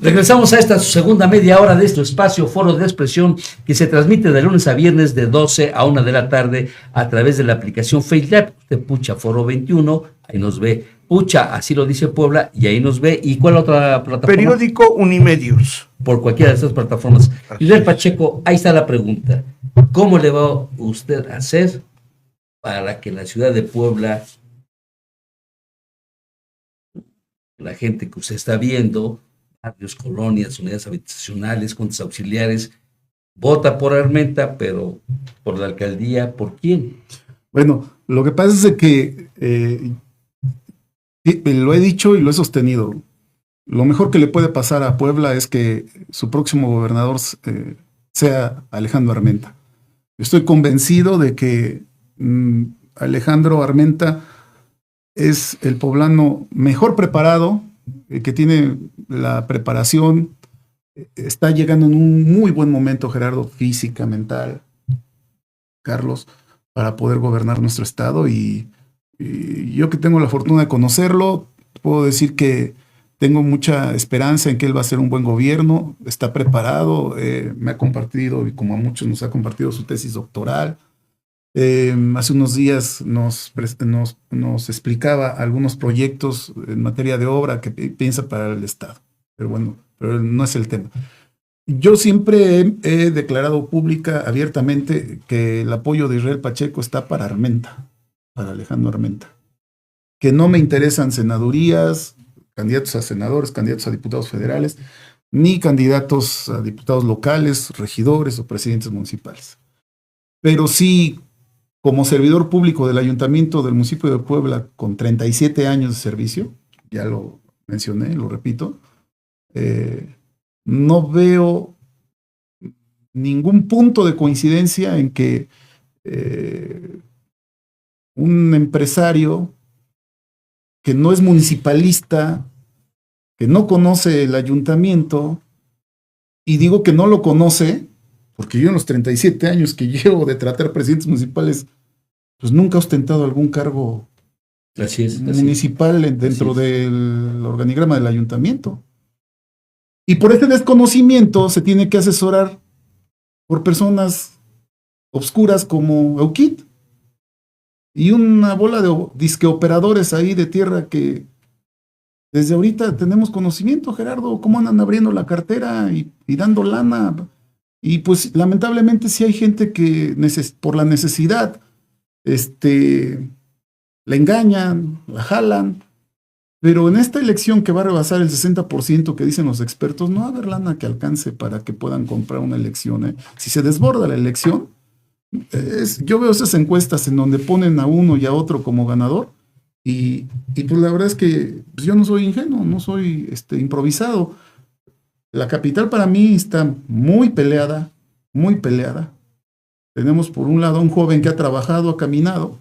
Regresamos a esta segunda media hora de este espacio Foro de Expresión, que se transmite de lunes a viernes de 12 a 1 de la tarde a través de la aplicación FaceLab. Usted pucha Foro 21, ahí nos ve. Pucha, así lo dice Puebla, y ahí nos ve. ¿Y cuál otra plataforma? Periódico Unimedios. Por cualquiera de estas plataformas. Israel Pacheco, ahí está la pregunta. ¿Cómo le va usted a hacer para que la ciudad de Puebla, la gente que usted está viendo, barrios, colonias, unidades habitacionales, juntas auxiliares, vota por Armenta, pero por la alcaldía, ¿por quién? Bueno, lo que pasa es de que lo he dicho y lo he sostenido. Lo mejor que le puede pasar a Puebla es que su próximo gobernador sea Alejandro Armenta. Estoy convencido de que Alejandro Armenta es el poblano mejor preparado, que tiene la preparación, está llegando en un muy buen momento, Gerardo, física, mental, Carlos, para poder gobernar nuestro estado. Y yo, que tengo la fortuna de conocerlo, puedo decir que tengo mucha esperanza en que él va a hacer un buen gobierno, está preparado, me ha compartido, y como a muchos nos ha compartido, su tesis doctoral. Hace unos días nos explicaba algunos proyectos en materia de obra que piensa para el Estado. Pero bueno, pero no es el tema. Yo siempre he declarado pública, abiertamente, que el apoyo de Israel Pacheco está para Armenta, para Alejandro Armenta. Que no me interesan senadurías, candidatos a senadores, candidatos a diputados federales, ni candidatos a diputados locales, regidores o presidentes municipales. Pero sí, como servidor público del Ayuntamiento del municipio de Puebla, con 37 años de servicio, ya lo mencioné, lo repito, no veo ningún punto de coincidencia en que un empresario que no es municipalista, que no conoce el ayuntamiento, y digo que no lo conoce, porque yo en los 37 años que llevo de tratar presidentes municipales, pues nunca he ostentado algún cargo Así es. municipal dentro Así es. del organigrama del ayuntamiento. Y por este desconocimiento se tiene que asesorar por personas obscuras como Euquid y una bola de disque operadores ahí de tierra que desde ahorita tenemos conocimiento, Gerardo, cómo andan abriendo la cartera y dando lana. Y pues lamentablemente sí hay gente que por la necesidad la engañan, la jalan, pero en esta elección que va a rebasar el 60% que dicen los expertos, no va a haber lana que alcance para que puedan comprar una elección, ¿eh? Si se desborda la elección, yo veo esas encuestas en donde ponen a uno y a otro como ganador, y pues la verdad es que pues yo no soy ingenuo, no soy improvisado. La capital para mí está muy peleada, muy peleada. Tenemos por un lado a un joven que ha trabajado, ha caminado,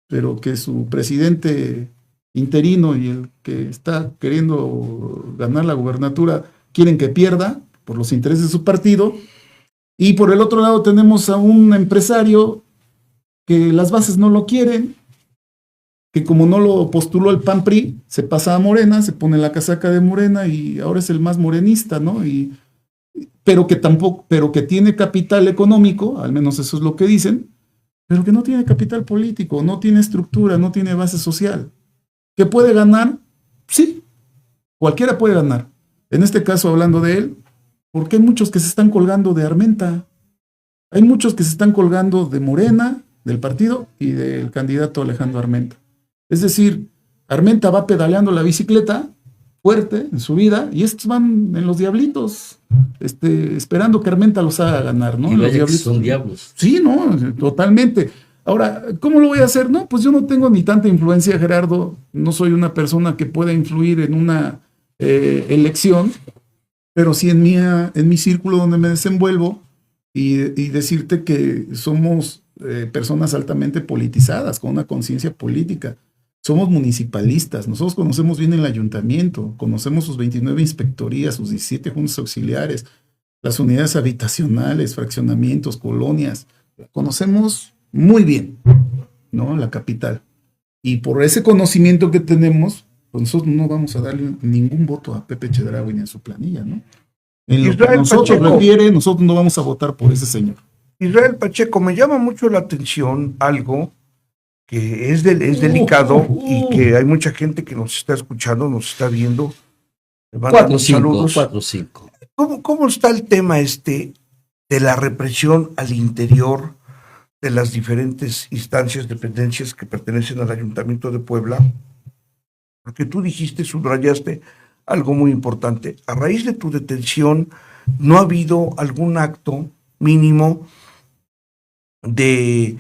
pero que su presidente interino y el que está queriendo ganar la gubernatura quieren que pierda por los intereses de su partido. Y por el otro lado tenemos a un empresario que las bases no lo quieren, que como no lo postuló el PAN-PRI, se pasa a Morena, se pone la casaca de Morena y ahora es el más morenista, ¿no? Pero que tiene capital económico, al menos eso es lo que dicen, pero que no tiene capital político, no tiene estructura, no tiene base social. ¿Que puede ganar? Sí, cualquiera puede ganar. En este caso, hablando de él, porque hay muchos que se están colgando de Armenta, hay muchos que se están colgando de Morena, del partido y del candidato Alejandro Armenta. Es decir, Armenta va pedaleando la bicicleta fuerte en su vida y estos van en los diablitos, esperando que Armenta los haga ganar, ¿no? Y Los vaya que diablitos. son diablos. Sí, no, totalmente. Ahora, ¿cómo lo voy a hacer? No, pues yo no tengo ni tanta influencia, Gerardo. No soy una persona que pueda influir en una elección, pero sí en mi círculo donde me desenvuelvo y decirte que somos personas altamente politizadas, con una conciencia política. Somos municipalistas, nosotros conocemos bien el ayuntamiento, conocemos sus 29 inspectorías, sus 17 juntas auxiliares, las unidades habitacionales, fraccionamientos, colonias. Conocemos muy bien, ¿no? La capital. Y por ese conocimiento que tenemos, pues nosotros no vamos a darle ningún voto a Pepe Chedraui ni a su planilla, ¿no? En lo que a Israel nosotros Pacheco. refiere, nosotros no vamos a votar por ese señor. Israel Pacheco, me llama mucho la atención algo que es delicado y que hay mucha gente que nos está escuchando, nos está viendo. Le mandamos 4-5, saludos. 4-5. ¿Cómo está el tema de la represión al interior de las diferentes instancias, dependencias que pertenecen al Ayuntamiento de Puebla? Porque tú subrayaste algo muy importante. A raíz de tu detención, ¿no ha habido algún acto mínimo de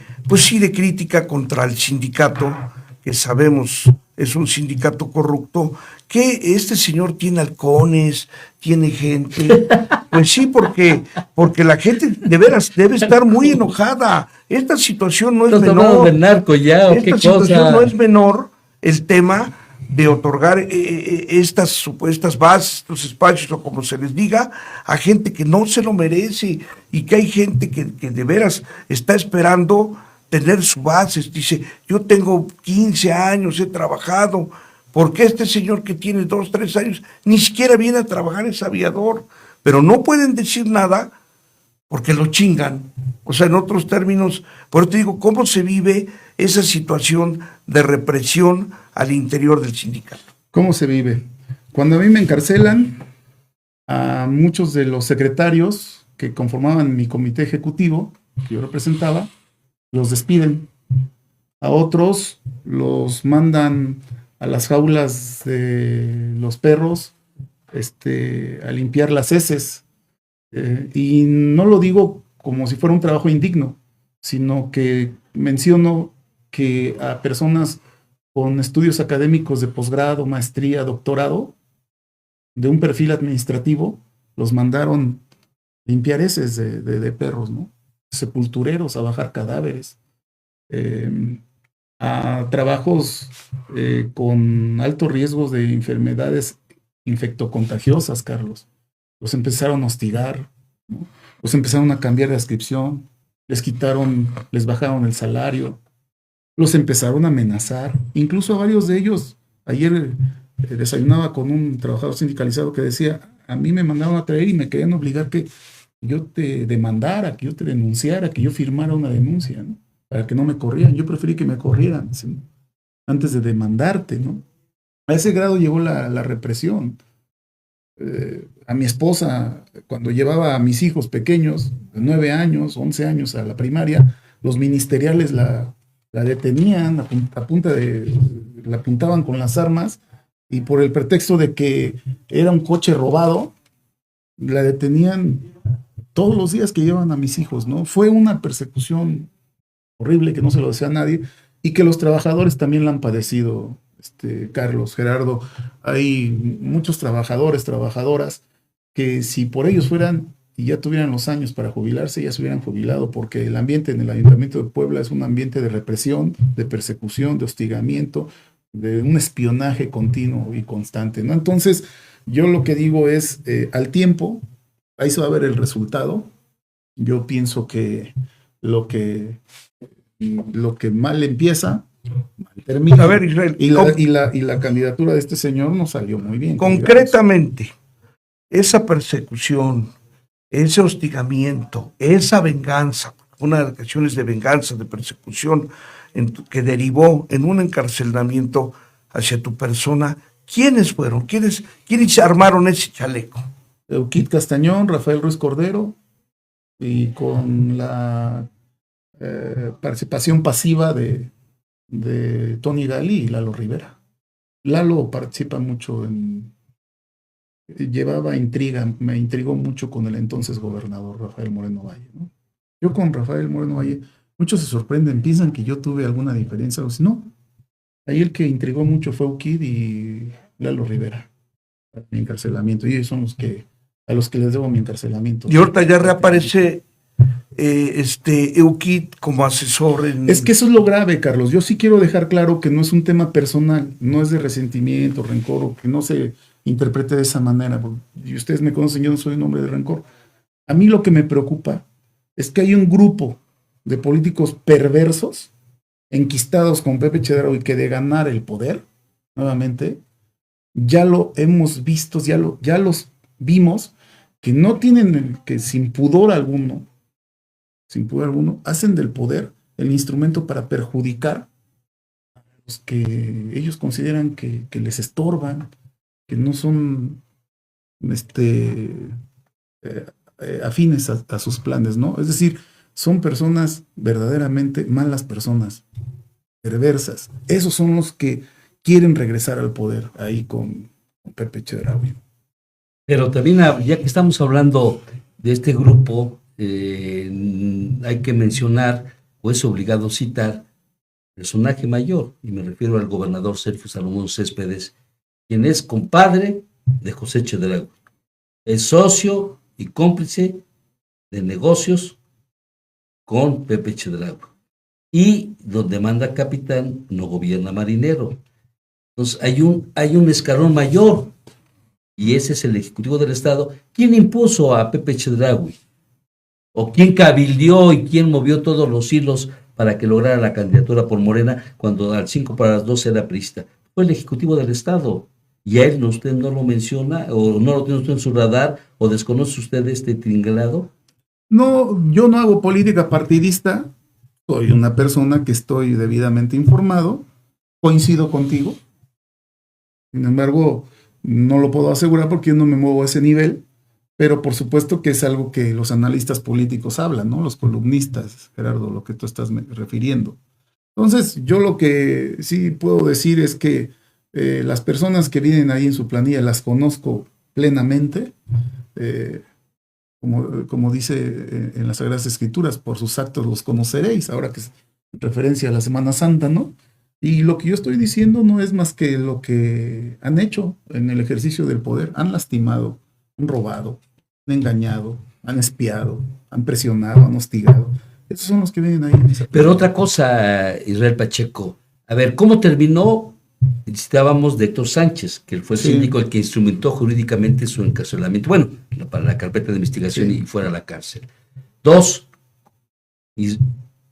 crítica contra el sindicato, que sabemos es un sindicato corrupto, que este señor tiene halcones, tiene gente? Pues sí, porque la gente de veras debe estar muy enojada. Esta situación no es ¿Estás hablando menor. de narco ya o qué Esta situación cosa? no es menor, el tema de otorgar estas supuestas bases, estos espacios, o como se les diga, a gente que no se lo merece, y que hay gente que de veras está esperando tener su base. Dice, yo tengo 15 años, he trabajado, porque este señor que tiene 2, 3 años ni siquiera viene a trabajar, es aviador? Pero no pueden decir nada porque lo chingan. O sea, en otros términos, por eso te digo, ¿cómo se vive esa situación de represión al interior del sindicato? ¿Cómo se vive? Cuando a mí me encarcelan, a muchos de los secretarios que conformaban mi comité ejecutivo, que yo representaba, los despiden. A otros los mandan a las jaulas de los perros a limpiar las heces. Y no lo digo como si fuera un trabajo indigno, sino que menciono que a personas con estudios académicos de posgrado, maestría, doctorado, de un perfil administrativo, los mandaron limpiar heces de perros, ¿no? Sepultureros, a bajar cadáveres, a trabajos con altos riesgos de enfermedades infectocontagiosas, Carlos. Los empezaron a hostigar, ¿no? Los empezaron a cambiar de adscripción, les bajaron el salario. los empezaron a amenazar, incluso a varios de ellos. Ayer desayunaba con un trabajador sindicalizado que decía, a mí me mandaron a traer y me querían obligar que yo te demandara, que yo te denunciara, que yo firmara una denuncia, ¿no? Para que no me corrieran. Yo preferí que me corrieran, ¿sí?, antes de demandarte, ¿no? A ese grado llegó la represión. A mi esposa, cuando llevaba a mis hijos pequeños, de 9 años, 11 años a la primaria, los ministeriales la detenían a punta de, la apuntaban con las armas, y por el pretexto de que era un coche robado, la detenían todos los días que llevan a mis hijos, ¿no? Fue una persecución horrible que no se lo desea a nadie, y que los trabajadores también la han padecido, Carlos, Gerardo. Hay muchos trabajadores, trabajadoras, que si por ellos fueran y ya tuvieran los años para jubilarse, ya se hubieran jubilado, porque el ambiente en el Ayuntamiento de Puebla es un ambiente de represión, de persecución, de hostigamiento, de un espionaje continuo y constante, ¿no? Entonces, yo lo que digo es, al tiempo, ahí se va a ver el resultado. Yo pienso que lo que mal empieza, mal termina. A ver, Israel, y la candidatura de este señor no salió muy bien. concretamente, esa persecución, ese hostigamiento, esa venganza, una de las acciones de venganza, de persecución, que derivó en un encarcelamiento hacia tu persona, ¿quiénes fueron? ¿Quiénes armaron ese chaleco? Euquid Castañón, Rafael Ruiz Cordero, y con la participación pasiva de Tony Gali y Lalo Rivera. Lalo participa mucho llevaba intriga, me intrigó mucho con el entonces gobernador Rafael Moreno Valle, ¿no? Yo con Rafael Moreno Valle, muchos se sorprenden, piensan que yo tuve alguna diferencia, o si no, ahí el que intrigó mucho fue Euquid y Lalo Rivera, mi encarcelamiento, y ellos son a los que les debo mi encarcelamiento. Y ahorita ya reaparece Euquid como asesor en... Es que eso es lo grave, Carlos. Yo sí quiero dejar claro que no es un tema personal, no es de resentimiento, rencor, o que no se interprete de esa manera. Y ustedes me conocen, yo no soy un hombre de rencor. A mí lo que me preocupa es que hay un grupo de políticos perversos, enquistados con Pepe Chedraui, que de ganar el poder, nuevamente, ya lo hemos visto, ya los vimos, que no tienen, que sin pudor alguno, hacen del poder el instrumento para perjudicar a los que ellos consideran que les estorban, que no son afines a sus planes, ¿no? Es decir, son personas verdaderamente malas personas, perversas. Esos son los que quieren regresar al poder ahí con Pepe Chedraui. Pero también, ya que estamos hablando de este grupo, hay que mencionar, o es obligado citar, personaje mayor, y me refiero al gobernador Sergio Salomón Céspedes, quien es compadre de José Chedraui. Es socio y cómplice de negocios con Pepe Chedraui. Y donde manda capitán, no gobierna marinero. Entonces hay un escalón mayor, y ese es el Ejecutivo del Estado. ¿Quién impuso a Pepe Chedraui? ¿O quién cabildeó y quién movió todos los hilos para que lograra la candidatura por Morena cuando al 5 para las 12 era priista? Fue el Ejecutivo del Estado. Y a él usted no lo menciona, o no lo tiene usted en su radar, o desconoce usted este tinglado. No, yo no hago política partidista. Soy una persona que estoy debidamente informado. Coincido contigo. Sin embargo, no lo puedo asegurar porque yo no me muevo a ese nivel. Pero por supuesto que es algo que los analistas políticos hablan, ¿no? Los columnistas, Gerardo, lo que tú estás refiriendo. Entonces, yo lo que sí puedo decir es que las personas que vienen ahí en su planilla las conozco plenamente, como dice en las Sagradas Escrituras, por sus actos los conoceréis, ahora que es referencia a la Semana Santa, ¿no? Y lo que yo estoy diciendo no es más que lo que han hecho en el ejercicio del poder. Han lastimado, han robado, han engañado, han espiado, han presionado, han hostigado. Esos son los que vienen ahí. Pero otra cosa, Israel Pacheco, a ver, ¿cómo terminó? Citábamos de Héctor Sánchez, que fue el síndico el que instrumentó jurídicamente su encarcelamiento, bueno, para la carpeta de investigación y fuera a la cárcel. 2,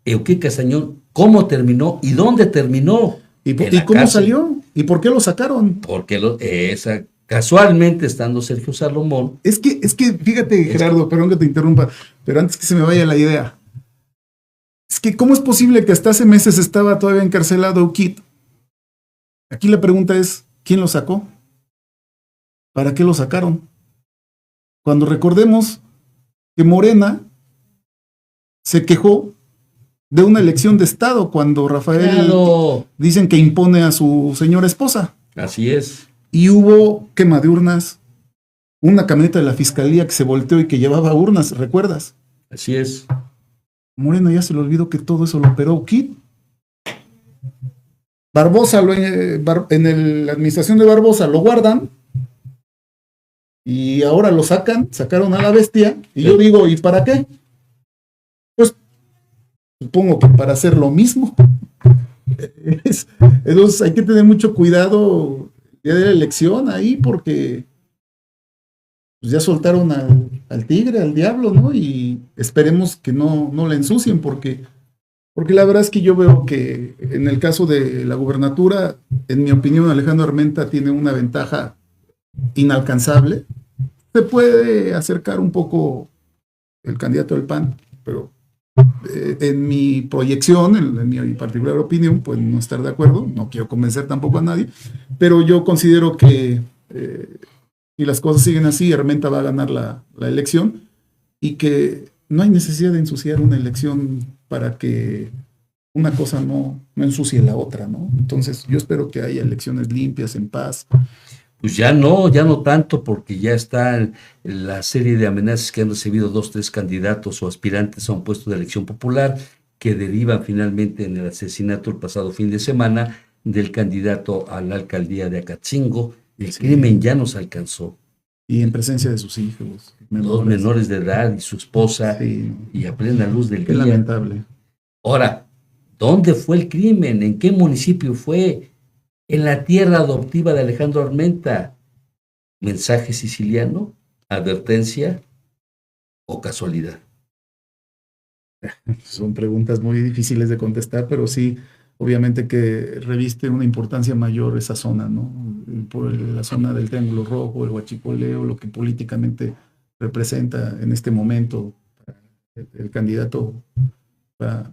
Euquid Castañón cómo terminó y dónde terminó. ¿Y En la cómo cárcel. salió? ¿Y por qué lo sacaron? Porque casualmente estando Sergio Salomón, Es que fíjate, Gerardo, perdón que te interrumpa, pero antes que se me vaya la idea. Es que, ¿cómo es posible que hasta hace meses estaba todavía encarcelado Eukid? Aquí la pregunta es, ¿quién lo sacó? ¿Para qué lo sacaron? Cuando recordemos que Morena se quejó de una elección de Estado cuando Rafael claro, dicen que impone a su señora esposa. así es. Y hubo quema de urnas, una camioneta de la fiscalía que se volteó y que llevaba urnas, ¿recuerdas? Así es. Moreno ya se le olvidó que todo eso lo operó Kid. Barbosa, la administración de Barbosa lo guardan y ahora lo sacaron a la bestia. Y yo digo, ¿y para qué? Pues supongo que para hacer lo mismo. Entonces hay que tener mucho cuidado el día de la elección ahí porque pues ya soltaron al tigre, al diablo, ¿no? Y esperemos que no la ensucien porque la verdad es que yo veo que en el caso de la gubernatura, en mi opinión, Alejandro Armenta tiene una ventaja inalcanzable. Se puede acercar un poco el candidato del PAN, pero en mi proyección, en mi particular opinión, pues no estar de acuerdo, no quiero convencer tampoco a nadie, pero yo considero que si las cosas siguen así, Armenta va a ganar la elección y que no hay necesidad de ensuciar una elección para que una cosa no ensucie la otra, ¿no? Entonces yo espero que haya elecciones limpias, en paz. Pues ya no tanto, porque ya está la serie de amenazas que han recibido 2, 3 candidatos o aspirantes a un puesto de elección popular, que derivan finalmente en el asesinato el pasado fin de semana del candidato a la alcaldía de Acatzingo. El crimen ya nos alcanzó. Y en presencia de sus hijos. 2 menores de edad y su esposa, Sí. y a plena luz del Qué día. lamentable. Ahora, ¿dónde fue el crimen? ¿En qué municipio fue? En la tierra adoptiva de Alejandro Armenta. ¿Mensaje siciliano? ¿Advertencia? ¿O casualidad? Son preguntas muy difíciles de contestar, pero sí, obviamente que reviste una importancia mayor esa zona, ¿no? Por la zona del Triángulo Rojo, el Huachipoleo, lo que políticamente representa en este momento el candidato,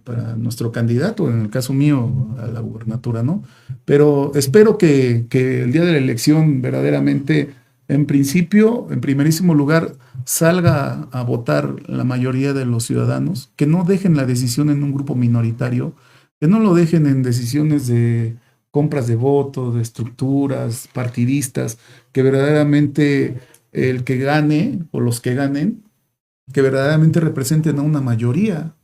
para nuestro candidato, en el caso mío, a la gubernatura, ¿no? Pero espero que el día de la elección verdaderamente, en principio, en primerísimo lugar, salga a votar la mayoría de los ciudadanos, que no dejen la decisión en un grupo minoritario, que no lo dejen en decisiones de compras de votos, de estructuras partidistas, que verdaderamente el que gane o los que ganen, que verdaderamente representen a una mayoría.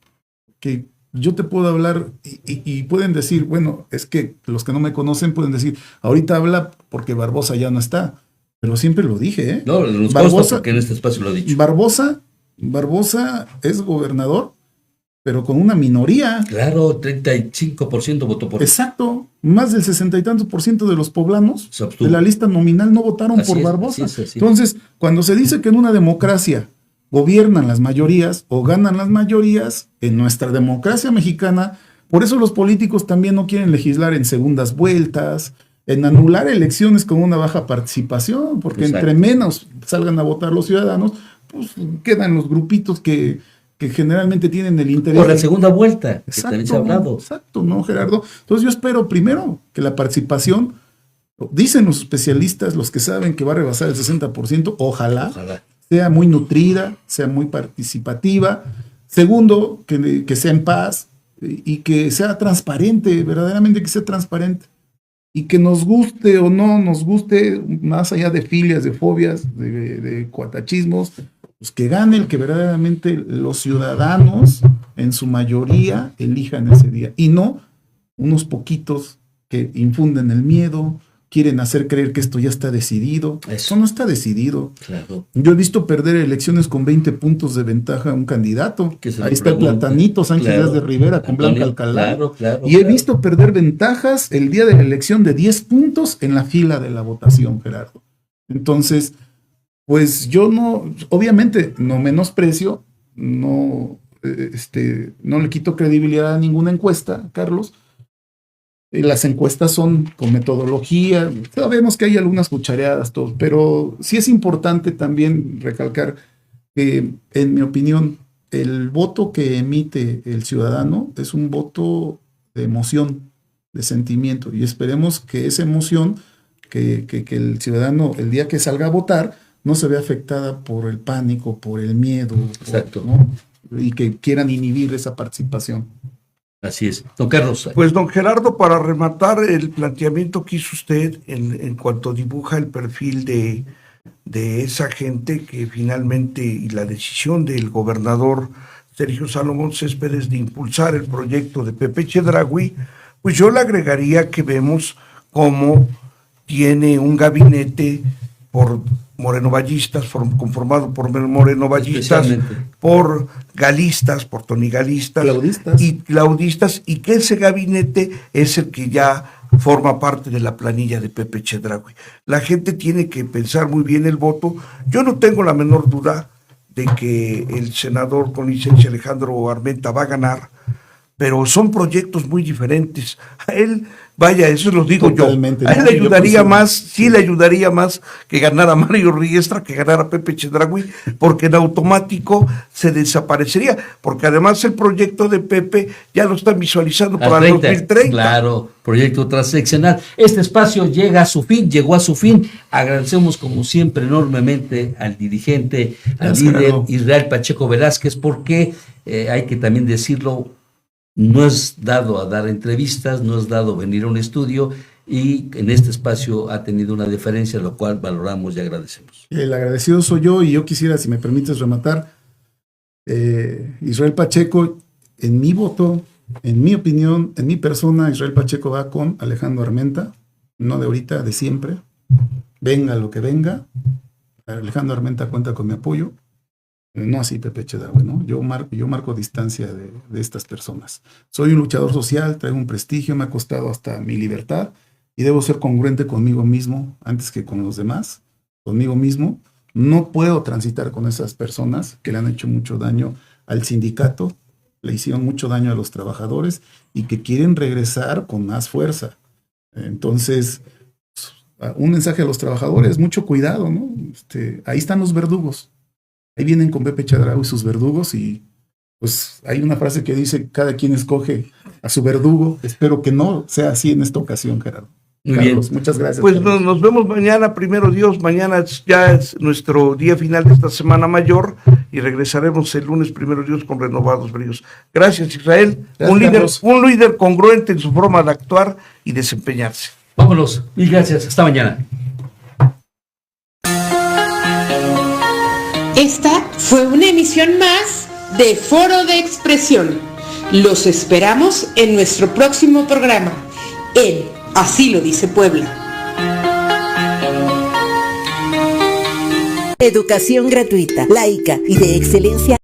Que yo te puedo hablar y pueden decir, bueno, es que los que no me conocen pueden decir, ahorita habla porque Barbosa ya no está, pero siempre lo dije, ¿eh? No, nos consta porque en este espacio lo he dicho. Barbosa es gobernador, pero con una minoría. Claro, 35% votó por él. Exacto, más del 60 y tantos % de los poblanos Se abstuvo. de la lista nominal no votaron Así por es, Barbosa. así es. Entonces, cuando se dice que en una democracia gobiernan las mayorías o ganan las mayorías, en nuestra democracia mexicana, por eso los políticos también no quieren legislar en segundas vueltas, en anular elecciones con una baja participación, porque Exacto. entre menos salgan a votar los ciudadanos, pues quedan los grupitos que generalmente tienen el interés. Por la segunda vuelta, que también se ha hablado. Exacto, ¿no, Gerardo? Entonces yo espero primero que la participación, dicen los especialistas, los que saben que va a rebasar el 60%, ojalá sea muy nutrida, sea muy participativa. Segundo, que sea en paz y que sea transparente, verdaderamente que sea transparente. Y que nos guste o no nos guste, más allá de filias, de fobias, de cuatachismos, pues que gane el que verdaderamente los ciudadanos, en su mayoría, elijan ese día. Y no unos poquitos que infunden el miedo, quieren hacer creer que esto ya está decidido. Eso no está decidido. Claro. Yo he visto perder elecciones con 20 puntos de ventaja a un candidato. Ahí está el Platanito Sánchez Díaz de Rivera con Blanca Alcalá. Y he visto perder ventajas el día de la elección de 10 puntos en la fila de la votación, Gerardo. Entonces, pues yo no, obviamente no menosprecio, no no le quito credibilidad a ninguna encuesta, Carlos. Las encuestas son con metodología, sabemos que hay algunas cuchareadas, todo, pero sí es importante también recalcar que, en mi opinión, el voto que emite el ciudadano es un voto de emoción, de sentimiento, y esperemos que esa emoción, que el ciudadano, el día que salga a votar, no se vea afectada por el pánico, por el miedo, Exacto. ¿no? Y que quieran inhibir esa participación. Así es. Don Carlos. Pues don Gerardo, para rematar el planteamiento que hizo usted en cuanto dibuja el perfil de esa gente que finalmente, y la decisión del gobernador Sergio Salomón Céspedes de impulsar el proyecto de Pepe Chedraui, pues yo le agregaría que vemos cómo tiene un gabinete por morenovallistas, conformado por morenovallistas, por galistas, por tonigalistas claudistas, y que ese gabinete es el que ya forma parte de la planilla de Pepe Chedraui. La gente tiene que pensar muy bien el voto. Yo no tengo la menor duda de que el senador con licencia Alejandro Armenta va a ganar, pero son proyectos muy diferentes. A él, vaya, eso lo digo totalmente, yo, a él le ayudaría más, sí le ayudaría más que ganara Mario Riestra, que ganara Pepe Chedraui, porque en automático se desaparecería, porque además el proyecto de Pepe ya lo están visualizando para el 2030. Claro, proyecto transeccional. Este espacio llegó a su fin. Agradecemos como siempre enormemente al dirigente, al líder Israel Pacheco Velázquez, porque hay que también decirlo, no es dado a dar entrevistas, no es dado venir a un estudio, y en este espacio ha tenido una deferencia, lo cual valoramos y agradecemos. El agradecido soy yo, y yo quisiera, si me permites rematar, Israel Pacheco, en mi voto, en mi opinión, en mi persona, Israel Pacheco va con Alejandro Armenta, no de ahorita, de siempre. Venga lo que venga, Alejandro Armenta cuenta con mi apoyo. No así Pepe Chedraui, ¿no? Yo marco distancia de estas personas. Soy un luchador social, traigo un prestigio, me ha costado hasta mi libertad, y debo ser congruente conmigo mismo antes que con los demás, conmigo mismo. No puedo transitar con esas personas que le han hecho mucho daño al sindicato, le hicieron mucho daño a los trabajadores y que quieren regresar con más fuerza. Entonces, un mensaje a los trabajadores, mucho cuidado, ¿no? Ahí están los verdugos. Ahí vienen con Pepe Chedraui sus verdugos, y pues hay una frase que dice: cada quien escoge a su verdugo. Espero que no sea así en esta ocasión, Gerardo. Muy Carlos, bien. muchas gracias. Pues nos vemos mañana, primero Dios. Mañana ya es nuestro día final de esta Semana Mayor, y regresaremos el lunes, primero Dios, con renovados bríos. Gracias, Israel. Gracias, un líder congruente en su forma de actuar y desempeñarse. Vámonos. Mil gracias. Hasta mañana. Esta fue una emisión más de Foro de Expresión. Los esperamos en nuestro próximo programa, en Así lo dice Puebla. Educación gratuita, laica y de excelencia